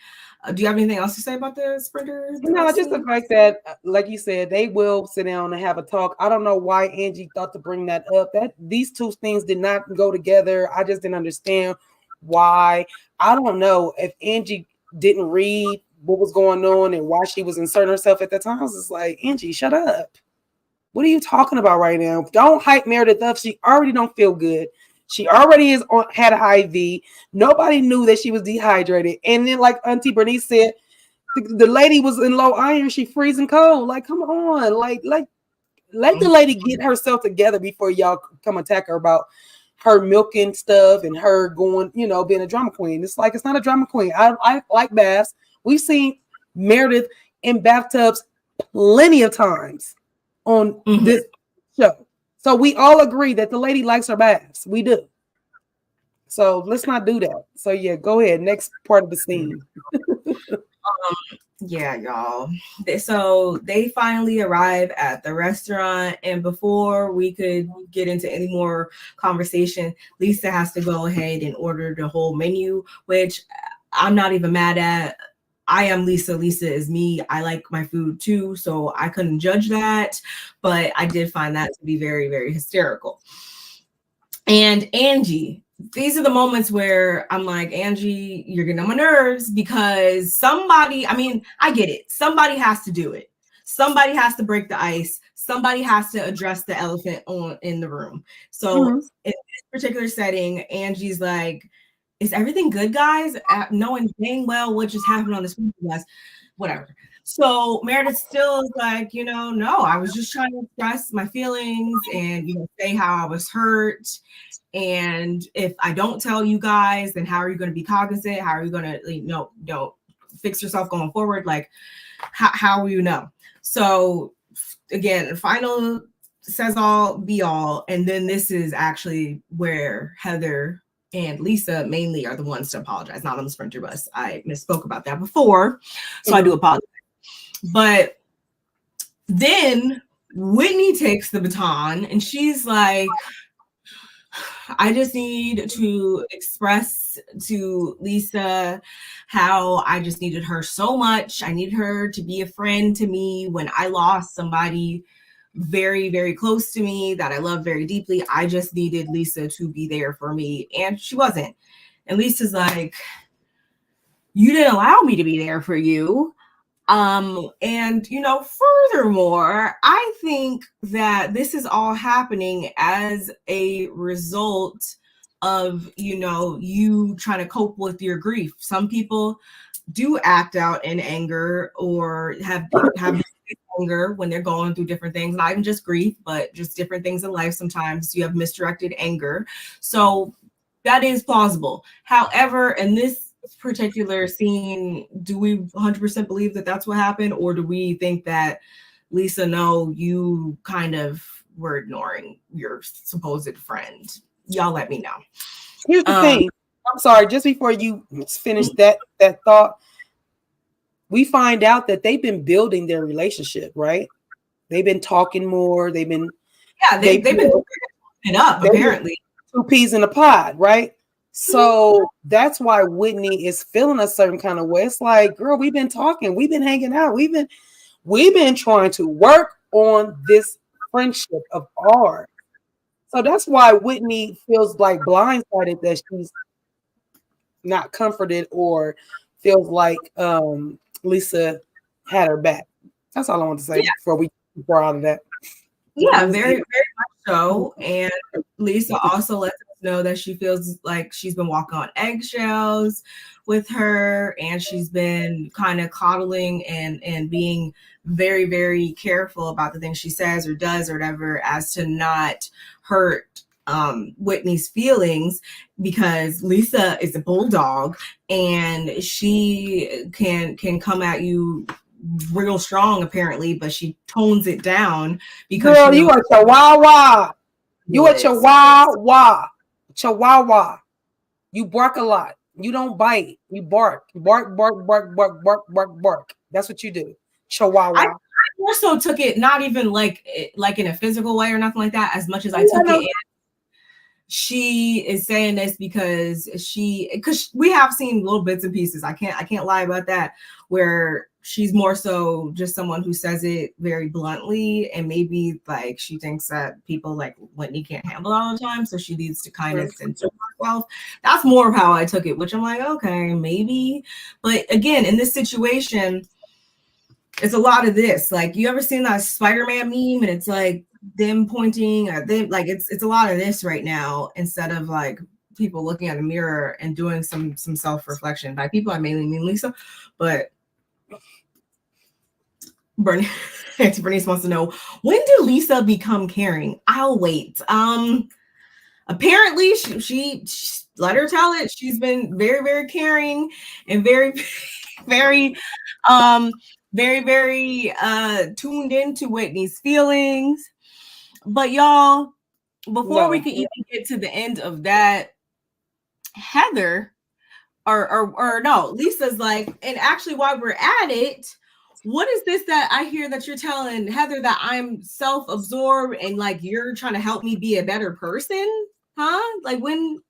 Do you have anything else to say about the sprinter? No, just the fact that, like you said, they will sit down and have a talk. I don't know why Angie thought to bring that up. That these two things did not go together. I just didn't understand why. I don't know if Angie didn't read what was going on and why she was inserting herself at that time. I was just like, Angie, shut up. What are you talking about right now? Don't hype Meredith up. She already don't feel good. She already had an IV. Nobody knew that she was dehydrated. And then, like Auntie Bernice said, the lady was in low iron. She freezing cold. Like, come on. Like, let the lady get herself together before y'all come attack her about her milking stuff and her going, being a drama queen. It's like, it's not a drama queen. I like baths. We've seen Meredith in bathtubs plenty of times on this show. So we all agree that the lady likes her baths. We do. So let's not do that. So yeah, go ahead. Next part of the scene. Yeah, y'all. So they finally arrive at the restaurant, and before we could get into any more conversation, Lisa has to go ahead and order the whole menu, which I'm not even mad at. I am Lisa. Lisa is me. I like my food too, so I couldn't judge that, but I did find that to be very, very hysterical. And Angie, these are the moments where I'm like, Angie, you're getting on my nerves because somebody, I get it. Somebody has to do it. Somebody has to break the ice. Somebody has to address the elephant in the room. So in this particular setting, Angie's like, is everything good, guys? Knowing dang well what just happened on the screen, whatever. So Meredith still is like, no, I was just trying to express my feelings and say how I was hurt. And if I don't tell you guys, then how are you going to be cognizant? How are you going to fix yourself going forward? Like, how will you know? So again, final says all, be all. And then this is actually where Heather and Lisa mainly are the ones to apologize, not on the Sprinter bus. I misspoke about that before, so I do apologize. But then Whitney takes the baton and she's like, I just need to express to Lisa how I just needed her so much. I needed her to be a friend to me when I lost somebody very, very close to me that I love very deeply. I just needed Lisa to be there for me, and she wasn't. And Lisa's like, you didn't allow me to be there for you. And furthermore, I think that this is all happening as a result of, you trying to cope with your grief. Some people do act out in anger or have anger when they're going through different things, not even just grief, but just different things in life. Sometimes you have misdirected anger. So that is plausible. However, in this particular scene, do we 100% believe that that's what happened, or do we think that Lisa, no, you kind of were ignoring your supposed friend? Y'all let me know. Here's the thing. I'm sorry, just before you finish that thought, we find out that they've been building their relationship, right? They've been talking more. They've been been it up, apparently. Two peas in a pod, right? So that's why Whitney is feeling a certain kind of way. It's like, girl, we've been talking, we've been hanging out, we've been trying to work on this friendship of ours. So that's why Whitney feels like blindsided that she's not comforted or feels like Lisa had her back. That's all I want to say before we go out of that. Yeah, very, very much so. And Lisa also lets us know that she feels like she's been walking on eggshells with her, and she's been kind of coddling and being very, very careful about the things she says or does or whatever, as to not hurt Whitney's feelings, because Lisa is a bulldog and she can come at you real strong apparently, but she tones it down because girl, you a chihuahua. You a chihuahua. Chihuahua. You bark a lot. You don't bite. You bark. Bark, bark, bark, bark, bark, bark, bark. That's what you do. Chihuahua. I more so took it not even like in a physical way or nothing like that, as much as I took it in. She is saying this because we have seen little bits and pieces. I can't lie about that, where she's more so just someone who says it very bluntly, and maybe like she thinks that people like Whitney can't handle it all the time, so she needs to kind of censor herself. That's more of how I took it, which I'm like, okay, maybe. But again, in this situation, it's a lot of this. Like, you ever seen that Spider-Man meme, and it's like them pointing at them, like it's a lot of this right now, instead of like people looking at the mirror and doing some self-reflection. By people, I mainly mean Lisa, but Bernice wants to know, when did Lisa become caring? I'll wait. Apparently she let her tell it. She's been very, very caring and very, very very tuned into Whitney's feelings. But y'all, before we can even get to the end of that, Heather or no, Lisa's like, and actually while we're at it, what is this that I hear that you're telling Heather, that I'm self-absorbed and like you're trying to help me be a better person? Huh? Like when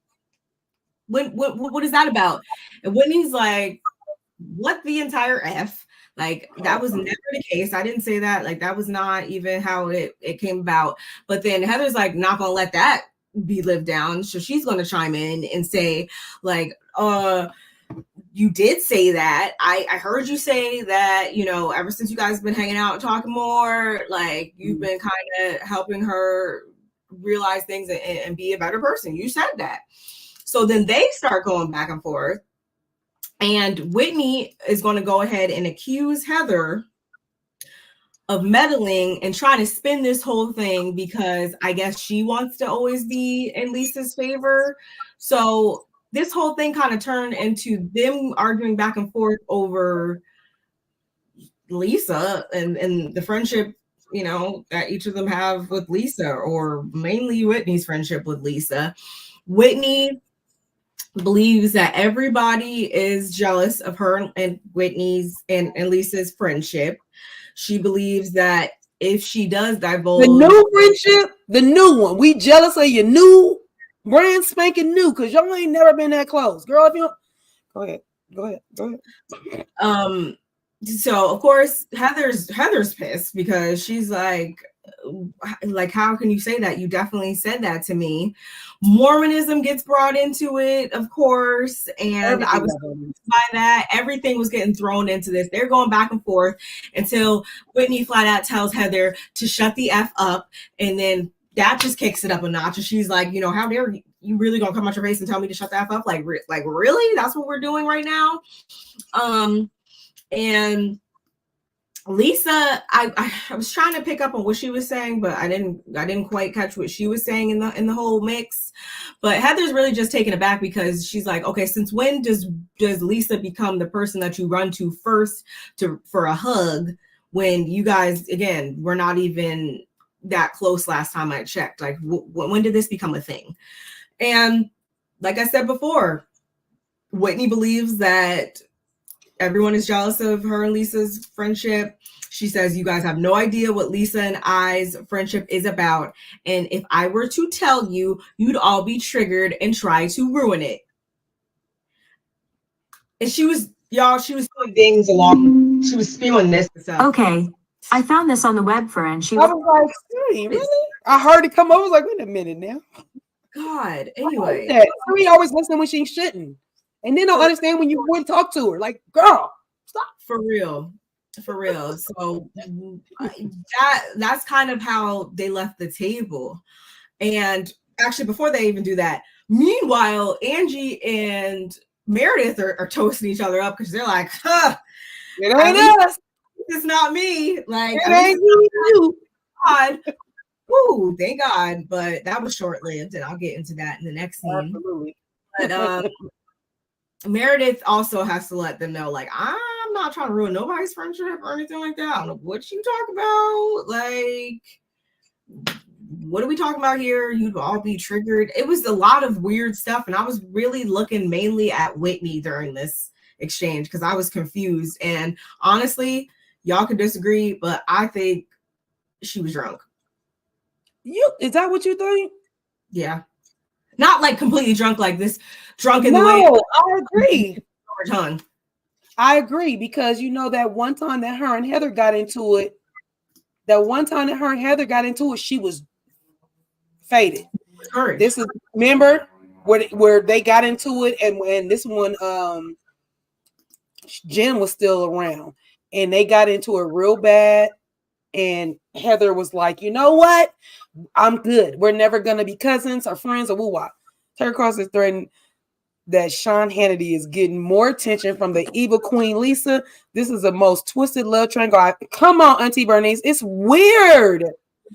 what is that about? And Whitney's like, what the entire F? Like, that was never the case. I didn't say that. Like, that was not even how it came about. But then Heather's like, not gonna let that be lived down. So she's gonna chime in and say, like, you did say that. I heard you say that, you know, ever since you guys have been hanging out and talking more, like, you've been kind of helping her realize things and be a better person. You said that. So then they start going back and forth. And Whitney is going to go ahead and accuse Heather of meddling and trying to spin this whole thing, because I guess she wants to always be in Lisa's favor. So this whole thing kind of turned into them arguing back and forth over Lisa and the friendship, you know, that each of them have with Lisa, or mainly Whitney's friendship with Lisa. Whitney believes that everybody is jealous of her and Whitney's and Lisa's friendship. She believes that if she does divulge the new friendship, the new one, we jealous of your new brand spanking new, because y'all ain't never been that close, girl. If you go ahead. So of course Heather's pissed, because she's like, how can you say that? You definitely said that to me. Mormonism gets brought into it, of course, and I was by that. Everything was getting thrown into this. They're going back and forth until Whitney flat out tells Heather to shut the F up, and then that just kicks it up a notch. And she's like, you know, how dare you really gonna come out your face and tell me to shut the F up? Like really? That's what we're doing right now? And Lisa, I was trying to pick up on what she was saying, but I didn't quite catch what she was saying in the whole mix. But Heather's really just taken aback, because she's like, okay, since when does Lisa become the person that you run to first for a hug, when you guys, again, were not even that close last time I checked? Like, when did this become a thing? And like I said before, Whitney believes that everyone is jealous of her and Lisa's friendship. She says, you guys have no idea what Lisa and I's friendship is about. And if I were to tell you, you'd all be triggered and try to ruin it. And she was doing things along. She was spewing this stuff. Okay, I found this on the web, friend. I was like, hey, really? I heard it come over. I was like, wait a minute now. God, anyway. We always listen when she shouldn't. And then don't understand when you wouldn't talk to her. Like, girl, stop. For real. For real. So that's kind of how they left the table. And actually, before they even do that, meanwhile, Angie and Meredith are toasting each other up because they're like, huh, It ain't us. it's not me. Like, It ain't you. God. Woo, thank God. But that was short-lived, and I'll get into that in the next scene. Absolutely. But Meredith also has to let them know, like, I'm not trying to ruin nobody's friendship or anything like that. I don't know what you talk about. Like, what are we talking about here? You'd all be triggered. It was a lot of weird stuff, and I was really looking mainly at Whitney during this exchange because I was confused. And honestly, y'all can disagree, but I think she was drunk. Is that what you think? Yeah. Not like completely drunk like this, drunk in the way. I agree. Tongue. I agree because you know that one time that her and Heather got into it, she was faded. Courage. This is remember where they got into it, and this one Jen was still around, and they got into it real bad. And Heather was like, you know what? I'm good. We're never gonna be cousins or friends or woo-wah. Terry Cross is threatening that Sean Hannity is getting more attention from the evil Queen Lisa. This is the most twisted love triangle. Come on, Auntie Bernice. It's weird.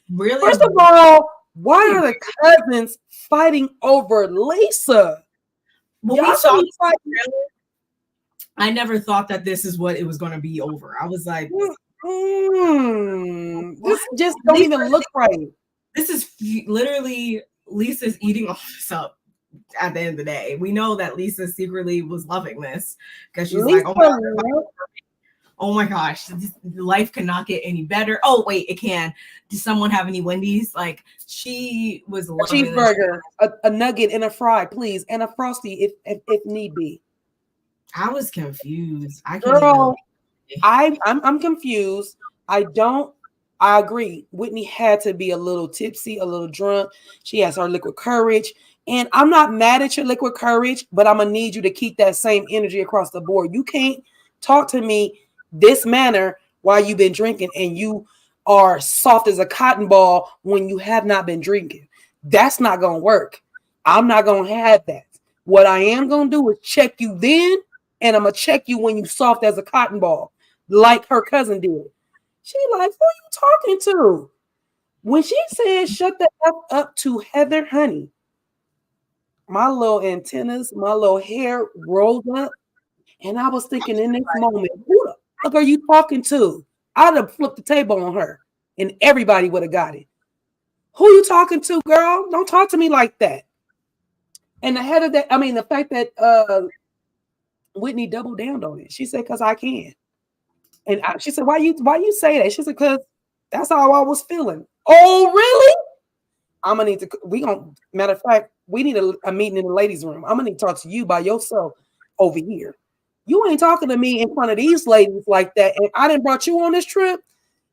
Really? First of all, why are the cousins fighting over Lisa? I never thought that this is what it was going to be over. I was like, this just don't even look right. This is literally Lisa's eating all this up. At the end of the day, we know that Lisa secretly was loving this because she's like, oh my gosh, life cannot get any better. Oh wait, it can. Does someone have any Wendy's? Like, she was loving cheeseburger, a nugget and a fry, please, and a Frosty if need be. I was confused. I'm confused. I agree. Whitney had to be a little tipsy, a little drunk. She has her liquid courage. And I'm not mad at your liquid courage, but I'm going to need you to keep that same energy across the board. You can't talk to me this manner while you've been drinking and you are soft as a cotton ball when you have not been drinking. That's not going to work. I'm not going to have that. What I am going to do is check you then, and I'm going to check you when you soft as a cotton ball, like her cousin did. She like, who are you talking to? When she said, shut the F up to Heather, honey, my little antennas, my little hair rolled up. And I was thinking in this moment, who the fuck are you talking to? I'd have flipped the table on her and everybody would have got it. Who you talking to, girl? Don't talk to me like that. And the fact that Whitney doubled down on it. She said, because I can. And she said, why you say that? She said, because that's how I was feeling. Oh, really? I'm going to need to, matter of fact, we need a meeting in the ladies' room. I'm going to need to talk to you by yourself over here. You ain't talking to me in front of these ladies like that. And I didn't brought you on this trip.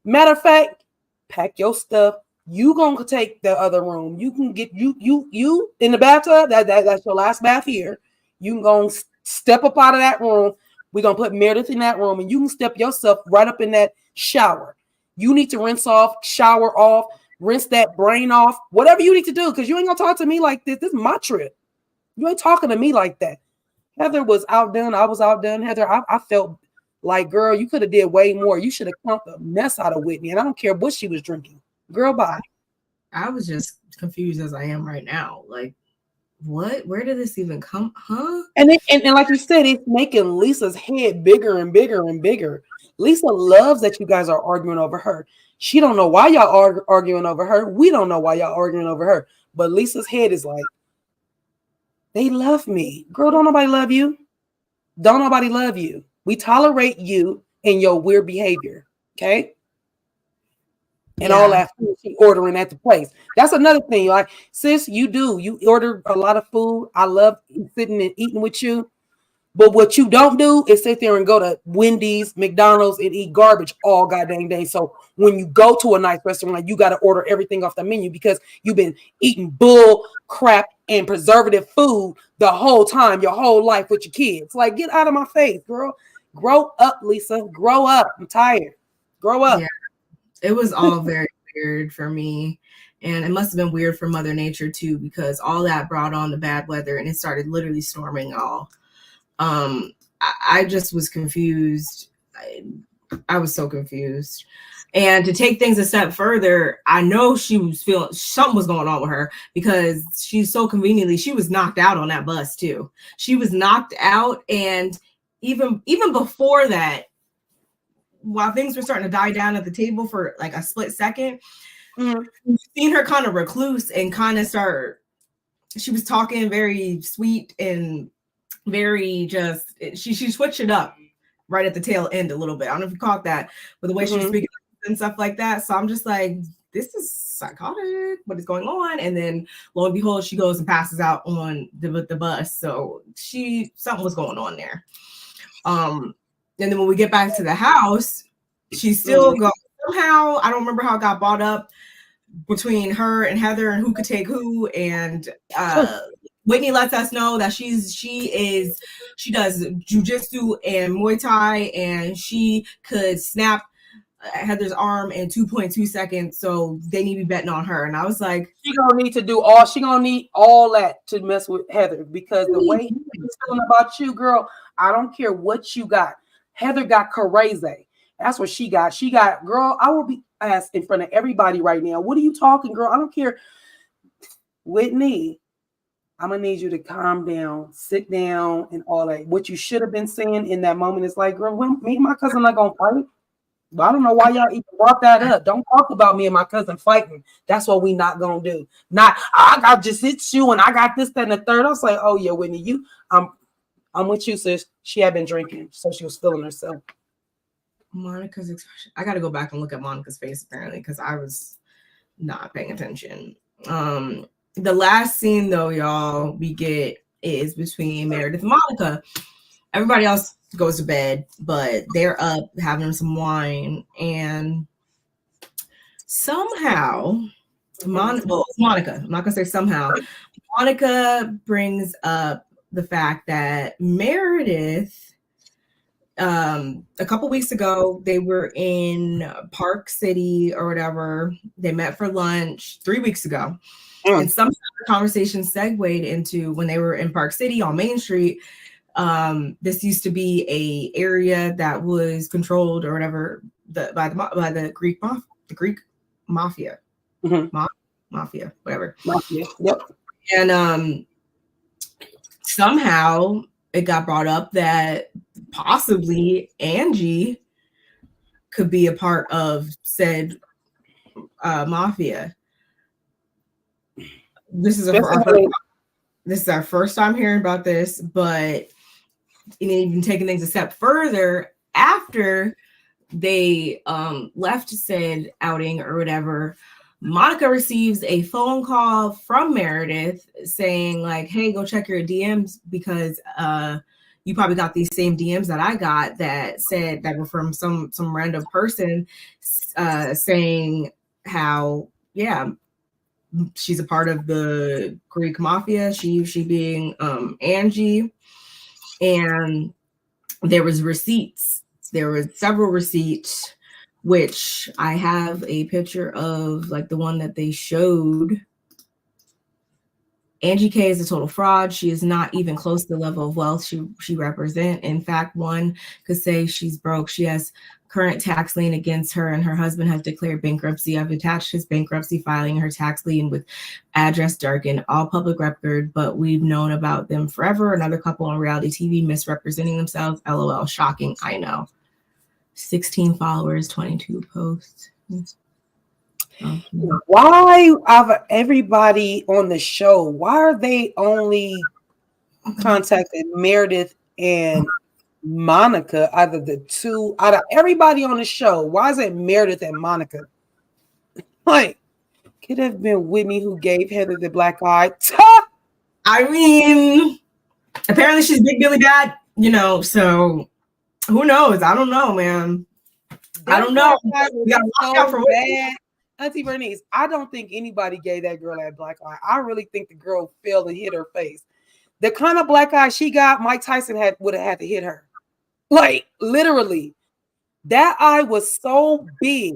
Matter of fact, pack your stuff. You gonna take the other room. You can get you in the bathtub. That's your last bath here. You can go step up out of that room. We're gonna put Meredith in that room, and you can step yourself right up in that shower. You need to rinse off, shower off, rinse that brain off, whatever you need to do, because you ain't gonna talk to me like this. This is my trip. You ain't talking to me like that. Heather was outdone. I was outdone. Heather, I felt like, girl, you could have did way more. You should have clumped the mess out of Whitney, and I don't care what she was drinking. Girl, bye. I was just confused as I am right now. Like, what? Where did this even come? Huh? And like you said, it's making Lisa's head bigger and bigger and bigger. Lisa loves that you guys are arguing over her. She don't know why y'all are arguing over her. We don't know why y'all arguing over her. But Lisa's head is like, they love me. Girl, don't nobody love you. Don't nobody love you. We tolerate you and your weird behavior. Okay? And all that food she ordering at the place. That's another thing. Like, sis, you order a lot of food. I love sitting and eating with you. But what you don't do is sit there and go to Wendy's, McDonald's, and eat garbage all goddamn day. So when you go to a nice restaurant, you got to order everything off the menu because you've been eating bull crap and preservative food the whole time, your whole life with your kids. Like, get out of my face, girl. Grow up, Lisa. Grow up. I'm tired. Grow up. Yeah, it was all very weird for me. And it must have been weird for Mother Nature too, because all that brought on the bad weather and it started literally storming all. I just was confused. I was so confused. And to take things a step further, I know she was feeling something was going on with her because she's so conveniently, she was knocked out on that bus too. She was knocked out. And even before that, while things were starting to die down at the table for like a split second, you've seen her kind of recluse and kind of she was talking very sweet and very just, she switched it up right at the tail end a little bit. I don't know if you caught that, but the way she was speaking and stuff like that. So I'm just like, this is psychotic. What is going on? And then lo and behold, she goes and passes out on the bus. So something was going on there. And then when we get back to the house, she still goes somehow. I don't remember how it got brought up between her and Heather and who could take who. And Whitney lets us know that she does jujitsu and Muay Thai, and she could snap Heather's arm in 2.2 seconds. So they need to be betting on her. And I was like, she gonna need all that to mess with Heather, because the way he's feeling about you, girl, I don't care what you got. Heather got crazy. That's what she got. She got, girl, I will be asked in front of everybody right now. What are you talking, girl? I don't care. Whitney, I'm gonna need you to calm down, sit down, and all that. What you should have been saying in that moment is like, girl, me and my cousin are not gonna fight. But I don't know why y'all even brought that up. Don't talk about me and my cousin fighting. That's what we not gonna do. Not, I got just hit you and I got this, that, and the third. I was like, oh yeah, Whitney, I'm with you, sis. She had been drinking, so she was feeling herself. Monica's expression. I got to go back and look at Monica's face apparently because I was not paying attention. The last scene though, y'all, we get is between Meredith and Monica. Everybody else goes to bed, but they're up having some wine, and somehow Monica. I'm not gonna say somehow. Monica brings up the fact that Meredith, a couple weeks ago, they were in Park City or whatever. They met for lunch 3 weeks ago. And somehow the conversation segued into when they were in Park City on Main Street. This used to be a area that was controlled or whatever by the Greek mafia, mafia, whatever. Mafia. Yep. And somehow it got brought up that possibly Angie could be a part of said mafia. This is our first time hearing about this, but even taking things a step further, after they left said outing or whatever, Monica receives a phone call from Meredith saying like, hey, go check your DMs because you probably got these same DMs that I got that said that were from some random person saying how, yeah, she's a part of the Greek mafia, she being Angie. And there was receipts. There were several receipts, which I have a picture of, like the one that they showed. Angie K is a total fraud. She is not even close to the level of wealth she represents. In fact, one could say she's broke. She has current tax lien against her, and her husband has declared bankruptcy. I've attached his bankruptcy filing, her tax lien with address darkened, all public record, but we've known about them forever. Another couple on reality TV misrepresenting themselves. LOL, shocking, I know. 16 followers, 22 posts. Why of everybody on the show, why are they only contacting Meredith and Monica, either the two out of everybody on the show? Why is it Meredith and Monica? Like, could have been Whitney who gave Heather the black eye. I mean, apparently she's Big Billy Bad, so who knows? I don't know, man. I don't know. We gotta watch out for Whitney. Auntie Bernice, I don't think anybody gave that girl that black eye. I really think the girl fell and hit her face. The kind of black eye she got, Mike Tyson would have had to hit her. Like literally, that eye was so big.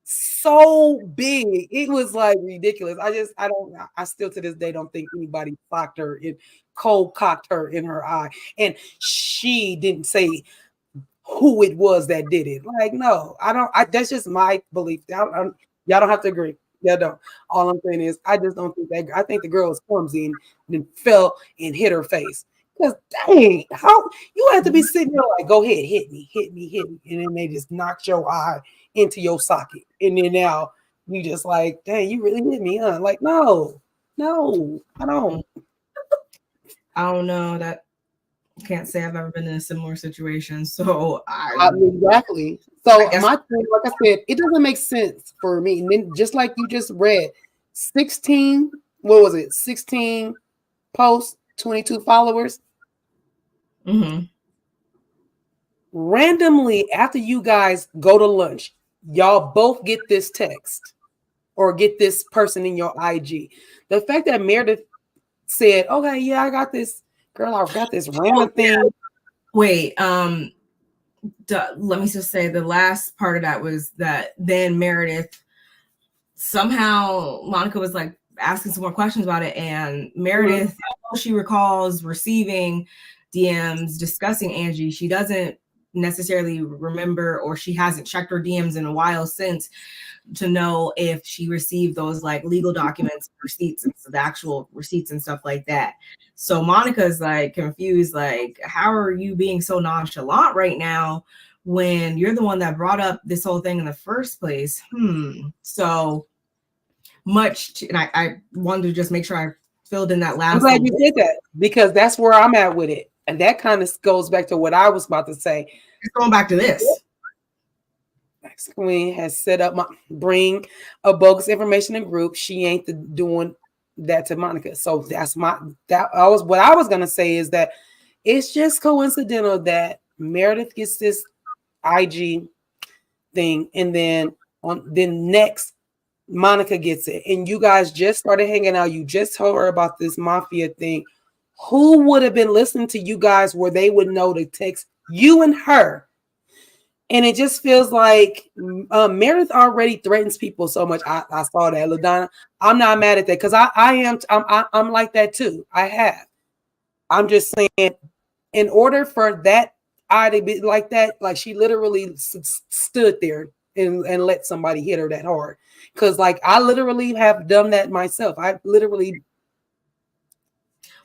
So big. It was like ridiculous. I still to this day don't think anybody cold cocked her in her eye. And she didn't say who it was that did it. Like, no, that's just my belief. Y'all don't have to agree. Y'all don't. All I'm saying is I just don't think that. I think the girl was clumsy and then fell and hit her face. Because dang, how you have to be sitting there like, go ahead, hit me. And then they just knocked your eye into your socket. And then now you just like, dang, you really hit me, huh? Like, no, I don't. I don't know. That can't say I've ever been in a similar situation. So exactly. So my thing, like I said, it doesn't make sense for me. And then just like you just read, 16, what was it? 16 posts, 22 followers. Mm-hmm. Randomly, after you guys go to lunch, y'all both get this text or get this person in your IG. The fact that Meredith said, okay, yeah, I got this girl, I've got this random thing. Wait, let me just say the last part of that was that then Meredith, somehow Monica was like asking some more questions about it, and Meredith, she recalls receiving DMs discussing Angie. She doesn't necessarily remember, or she hasn't checked her DMs in a while since, to know if she received those like legal documents, receipts, and the actual receipts and stuff like that. So Monica's like confused, like, how are you being so nonchalant right now when you're the one that brought up this whole thing in the first place? So much, and I wanted to just make sure I filled in that last. I'm glad you did that, because that's where I'm at with it. And that kind of goes back to what I was about to say. It's going back to this. Queen has set up bring a bogus information in group. She ain't doing that to Monica. So that's what I was gonna say is that it's just coincidental that Meredith gets this IG thing, and then next Monica gets it, and you guys just started hanging out. You just told her about this mafia thing. Who would have been listening to you guys where they would know to text you and her? And it just feels like Meredith already threatens people so much. I saw that, LaDonna. I'm not mad at that, because I'm like that too. I'm just saying, in order for that eye to be like that, like she literally stood there and let somebody hit her that hard. Because like I literally have done that myself. I literally.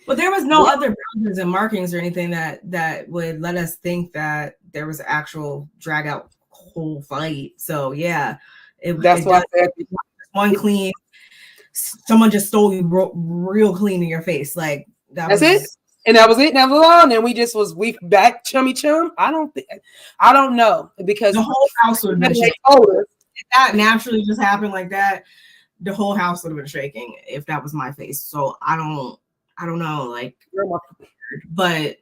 Well, there was no other boundaries and markings or anything that would let us think that there was actual drag out whole fight. So yeah, that's why I said one clean. Someone just stole you real clean in your face. Like that's it. And that was it. That was all. And then we back chummy chum. I don't know, because the whole house would have been shaking. If that naturally just happened like that, the whole house would have been shaking if that was my face. So I don't know, like, but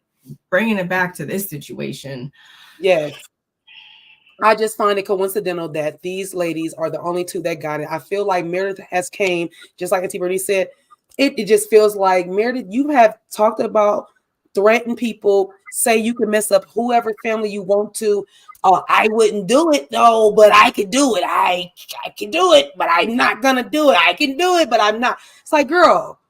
bringing it back to this situation. Yes. I just find it coincidental that these ladies are the only two that got it. I feel like Meredith has came, just like Auntie Bernie said, it just feels like, Meredith, you have talked about threaten people, say you can mess up whoever family you want to. I wouldn't do it though, but I could do it. I can do it, but I'm not gonna do it. I can do it, but I'm not. It's like, girl.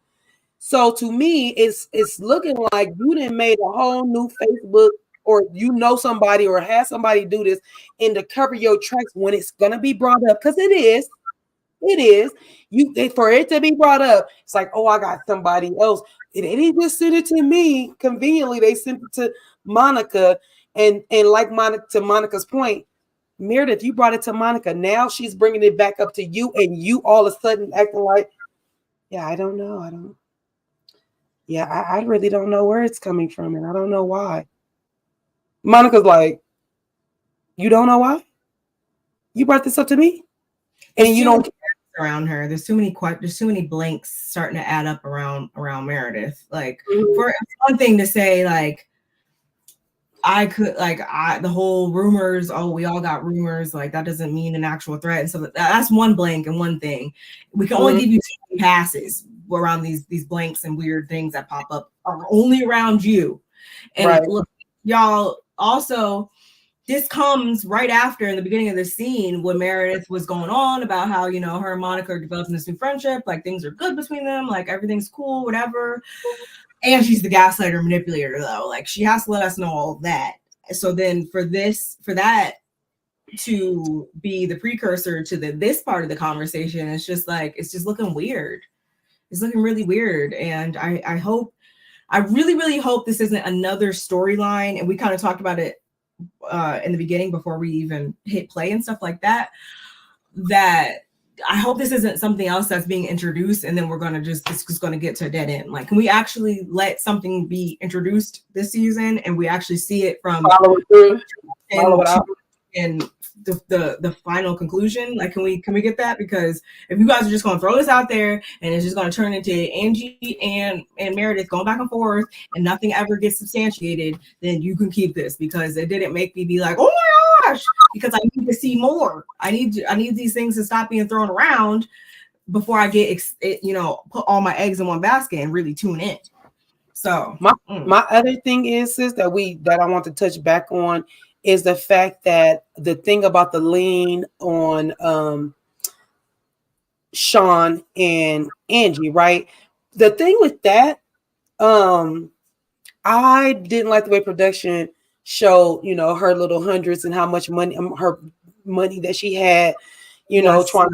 So to me, it's looking like you done made a whole new Facebook, or somebody or have somebody do this, and to cover your tracks when it's gonna be brought up, because it is. For it to be brought up, it's like, oh, I got somebody else. They didn't just send it to me. Conveniently, they sent it to Monica, and like Monica's point, Meredith, you brought it to Monica. Now she's bringing it back up to you, and you all of a sudden acting like, yeah, I don't know. Yeah, I really don't know where it's coming from, and I don't know why. Monica's like, you don't know why? You brought this up to me? And you don't care around her. There's too many blanks starting to add up around Meredith. Like, for one thing to say, like, the whole rumors, we all got rumors, like that doesn't mean an actual threat. And so that's one blank and one thing. We can only give you 2 passes around these blanks and weird things that pop up are only around you. And look, y'all, also, this comes right after in the beginning of the scene when Meredith was going on about how, you know, her and Monica are developing this new friendship, like things are good between them, like everything's cool, whatever. And she's the gaslighter manipulator, though. Like, she has to let us know all of that. So then for that to be the precursor to this part of the conversation, it's just like, it's just looking weird. It's looking really weird. And I really, really hope this isn't another storyline. And we kind of talked about it in the beginning before we even hit play and stuff like that, that I hope this isn't something else that's being introduced and then we're going to it's just going to get to a dead end. Like, can we actually let something be introduced this season and we actually see it from follow it through, follow it out, and the final conclusion? Like, can we get that? Because if you guys are just going to throw this out there and it's just going to turn into Angie and Meredith going back and forth and nothing ever gets substantiated, then you can keep this, because it didn't make me be like, oh my gosh, because I need to see more. I need these things to stop being thrown around before I get put all my eggs in one basket and really tune in. So my other thing is, sis, that I want to touch back on is the fact that the thing about the lean on Sean and Angie, right? The thing with that, I didn't like the way production showed, you know, her little hundreds and how much money, her money that she had, you know, trying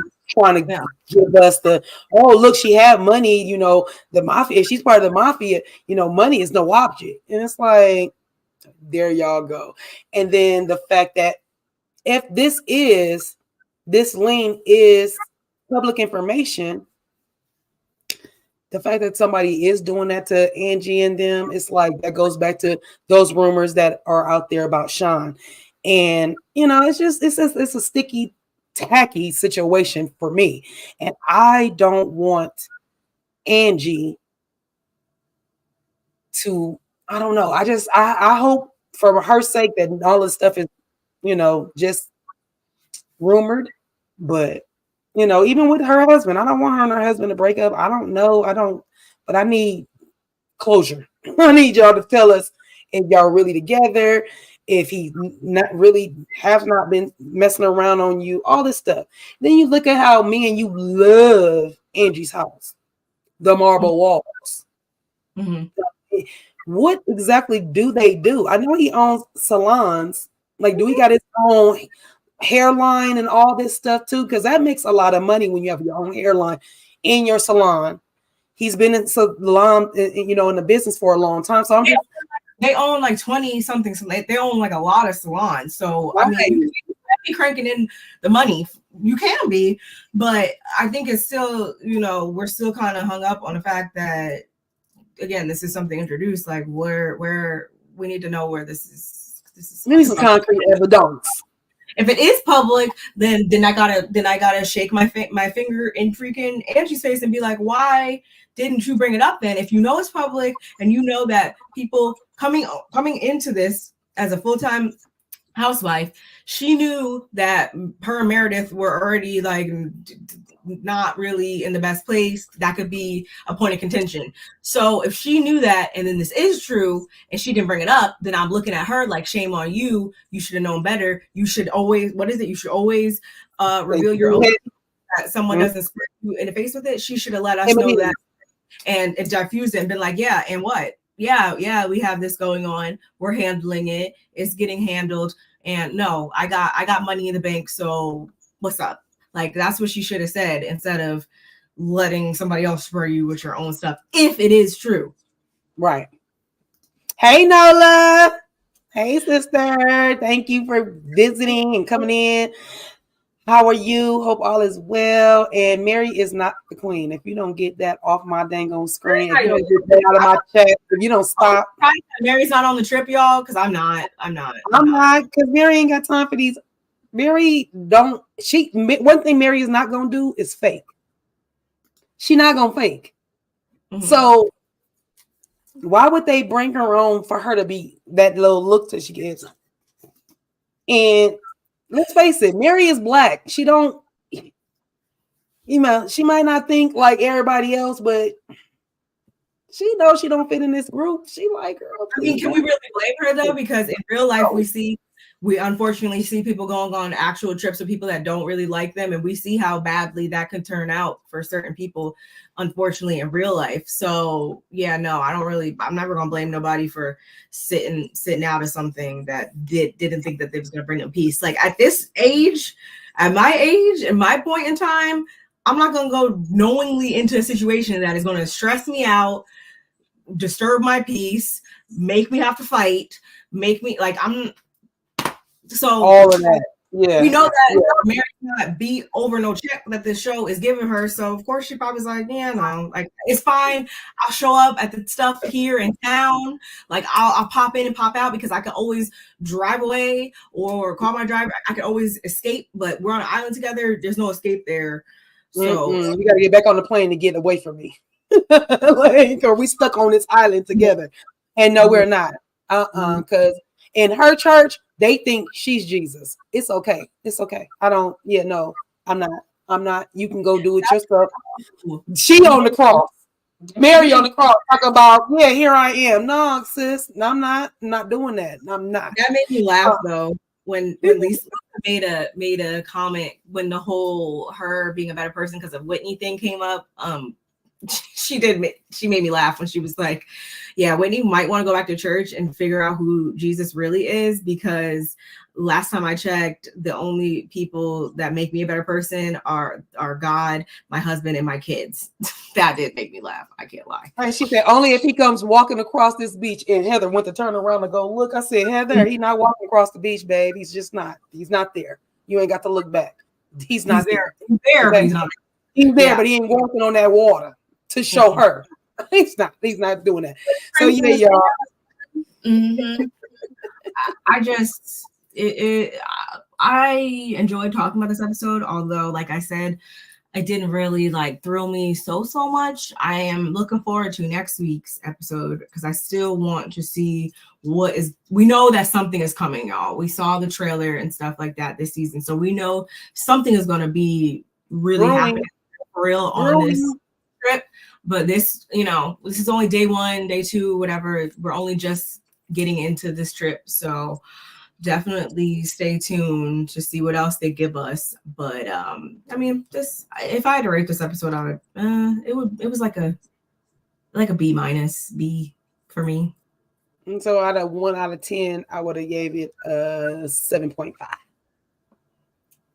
to give us the, oh, look, she had money, you know, the mafia, if she's part of the mafia, you know, money is no object. And it's like, there y'all go. And then the fact that if this lien is public information, the fact that somebody is doing that to Angie and them, it's like that goes back to those rumors that are out there about Sean. And you know, it's a sticky, tacky situation for me. And I don't want Angie to, I don't know. I hope for her sake that all this stuff is, you know, just rumored. But, you know, even with her husband, I don't want her and her husband to break up. I don't know. But I need closure. I need y'all to tell us if y'all really together, if he has not been messing around on you, all this stuff. Then you look at how me and you love Angie's house, the marble walls. Mm-hmm. What exactly do they do? I know he owns salons. Like, do he got his own hairline and all this stuff too? Because that makes a lot of money when you have your own hairline in your salon. He's been in salon, you know, in the business for a long time. So they own like 20 something. They own like a lot of salons. So right. I mean, you can be cranking in the money. You can be, but I think it's still, you know, we're still kind of hung up on the fact that, again, this is something introduced. Like, where we need to know where this is. Maybe some concrete evidence. If it is public, then I gotta shake my finger in freaking Angie's face and be like, why didn't you bring it up then? If you know it's public and you know that people coming into this as a full-time housewife, she knew that her and Meredith were already like not really in the best place. That could be a point of contention. So if she knew that, and then this is true, and she didn't bring it up, then I'm looking at her like, shame on you. You should have known better. You should always, you should always reveal your own, that someone doesn't squirt you in the face with it. She should have let us know that and diffused it and been like, yeah, and what? Yeah, we have this going on. We're handling it. It's getting handled. And no, I got money in the bank. So what's up? Like, that's what she should have said instead of letting somebody else spur you with your own stuff, if it is true. Right. Hey, Nola. Hey, sister. Thank you for visiting and coming in. How are you? Hope all is well. And Mary is not the queen. If you don't get that off my dang on screen, if you don't get that out of my chat, if you don't stop. Mary's not on the trip, y'all, because I'm not, because Mary ain't got time for these. Mary one thing Mary is not gonna do is fake. She not gonna fake. Mm-hmm. So why would they bring her on for her to be that little look that she gets? And let's face it, Mary is black. She don't, you know, she might not think like everybody else, but She knows she don't fit in this group. She like, girl, I mean, can we really blame her though? Because in real life, we unfortunately see people going on actual trips with people that don't really like them, and we see how badly that can turn out for certain people, unfortunately, in real life. So yeah, no, I'm never gonna blame nobody for sitting out of something that didn't think that they was gonna bring them peace. Like at this age, at my age, and my point in time, I'm not gonna go knowingly into a situation that is gonna stress me out, disturb my peace, make me have to fight, make me like so all of that. Yeah, we know that Mary's not beat over no check that this show is giving her. So of course she probably was like, yeah, no, like it's fine. I'll show up at the stuff here in town. Like I'll pop in and pop out because I can always drive away or call my driver. I can always escape, but we're on an island together. There's no escape there. So you gotta get back on the plane to get away from me. Like, or we stuck on this island together. And no, we're not. Because in her church, they think she's Jesus. It's okay. It's okay. I'm not. You can go do it yourself. She on the cross. Mary on the cross talking about, yeah, here I am. No, sis, I'm not doing that. I'm not. That made me laugh though. When Lisa made a comment when the whole her being a better person because of Whitney thing came up. She made me laugh when she was like, yeah, Whitney might want to go back to church and figure out who Jesus really is, because last time I checked, the only people that make me a better person are God, my husband, and my kids. That did make me laugh. I can't lie. And she said, only if he comes walking across this beach. And Heather went to turn around and go, look. I said, Heather, he's not walking across the beach, babe. He's just not. He's not there. You ain't got to look back. He's not there. He's there, but he's not. He's there, but he ain't walking on that water to show her. He's not doing that. So yeah, y'all. Mm-hmm. I enjoyed talking about this episode, although, like I said, it didn't really like thrill me so much. I am looking forward to next week's episode because I still want to see we know that something is coming, y'all. We saw the trailer and stuff like that this season, so we know something is going to be really happening for real on this trip. But this is only day 1, day 2, whatever. We're only just getting into this trip, so definitely stay tuned to see what else they give us. But I mean, if I had to rate this episode, I would it was like a B- for me. And so out of 1 out of 10, I would have gave it a 7.5.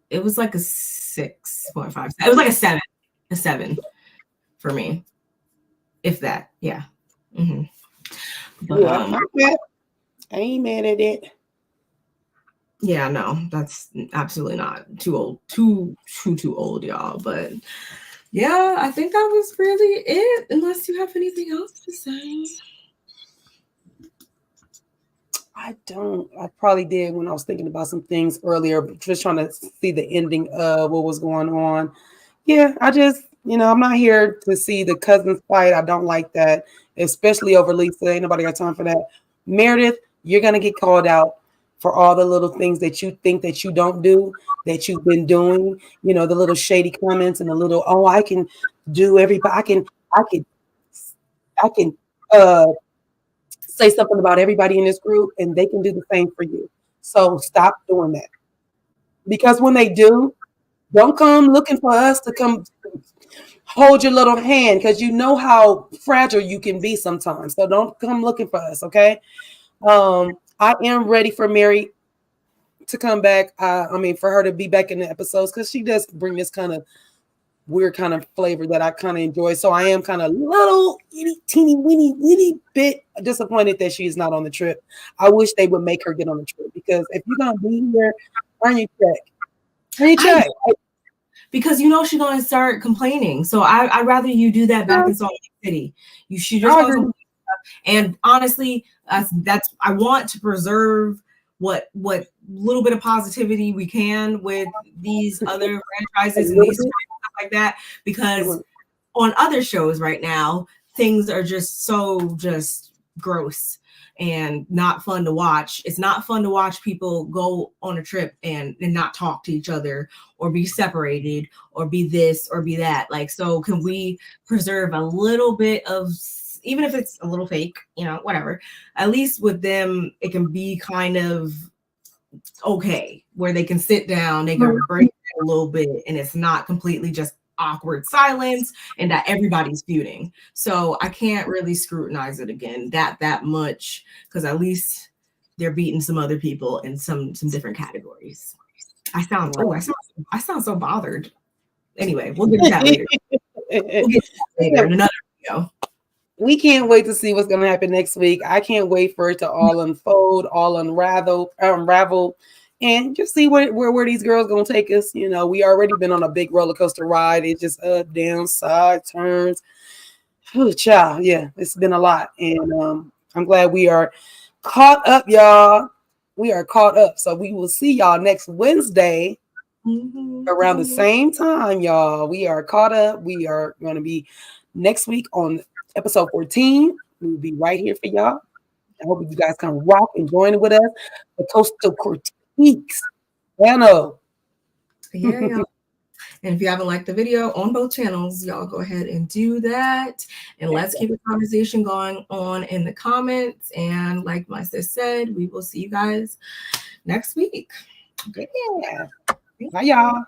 It was like a 6.5. It was like a 7 for me, if that. Yeah. Mm-hmm. But, I ain't mad at it. Yeah, no, that's absolutely not too old, too old, y'all. But yeah, I think that was really it. Unless you have anything else to say. I don't. I probably did when I was thinking about some things earlier, but just trying to see the ending of what was going on. Yeah, I just, I'm not here to see the cousins fight. I don't like that, especially over Lisa. Ain't nobody got time for that. Meredith, you're going to get called out for all the little things that you think that you don't do, that you've been doing, the little shady comments and the little, I can do everybody. I can say something about everybody in this group and they can do the same for you. So stop doing that. Because when they do, don't come looking for us to come hold your little hand, because you know how fragile you can be sometimes. So don't come looking for us, okay? I am ready for Mary to come back. For her to be back in the episodes, because she does bring this kind of weird kind of flavor that I kind of enjoy. So I am kind of little teeny weeny bit disappointed that she's not on the trip. I wish they would make her get on the trip, because if you're gonna be here, earn your check. Because she's gonna start complaining. So I'd rather you do that back in Salt Lake City. You should just go. And honestly, that's I want to preserve what little bit of positivity we can with these other franchises and these stuff like that, because on other shows right now things are just so gross and not fun to watch. It's not fun to watch people go on a trip and not talk to each other or be separated or be this or be that. Like, so can we preserve a little bit of even if it's a little fake, you know, whatever. At least with them, it can be kind of okay, where they can sit down, they can break it a little bit, and it's not completely just awkward silence and that everybody's feuding. So I can't really scrutinize it again that much, because at least they're beating some other people in some different categories. I sound so bothered. Anyway, we'll get to that later. We'll get to that later in another video. We can't wait to see what's going to happen next week. I can't wait for it to all unfold, all unravel, and just see where these girls going to take us. You know, we already been on a big roller coaster ride. It's just up, down, side turns. Oh, child, yeah, it's been a lot, and I'm glad we are caught up, y'all. We are caught up, so we will see y'all next Wednesday around the same time, y'all. We are caught up. We are going to be next week on episode 14. We'll be right here for y'all. I hope you guys can rock and join with us. The Coastal Critiques channel. Yeah, y'all. And if you haven't liked the video on both channels, y'all go ahead and do that. And let's keep the conversation going on in the comments. And like my sis said, we will see you guys next week. Yeah. Bye, y'all.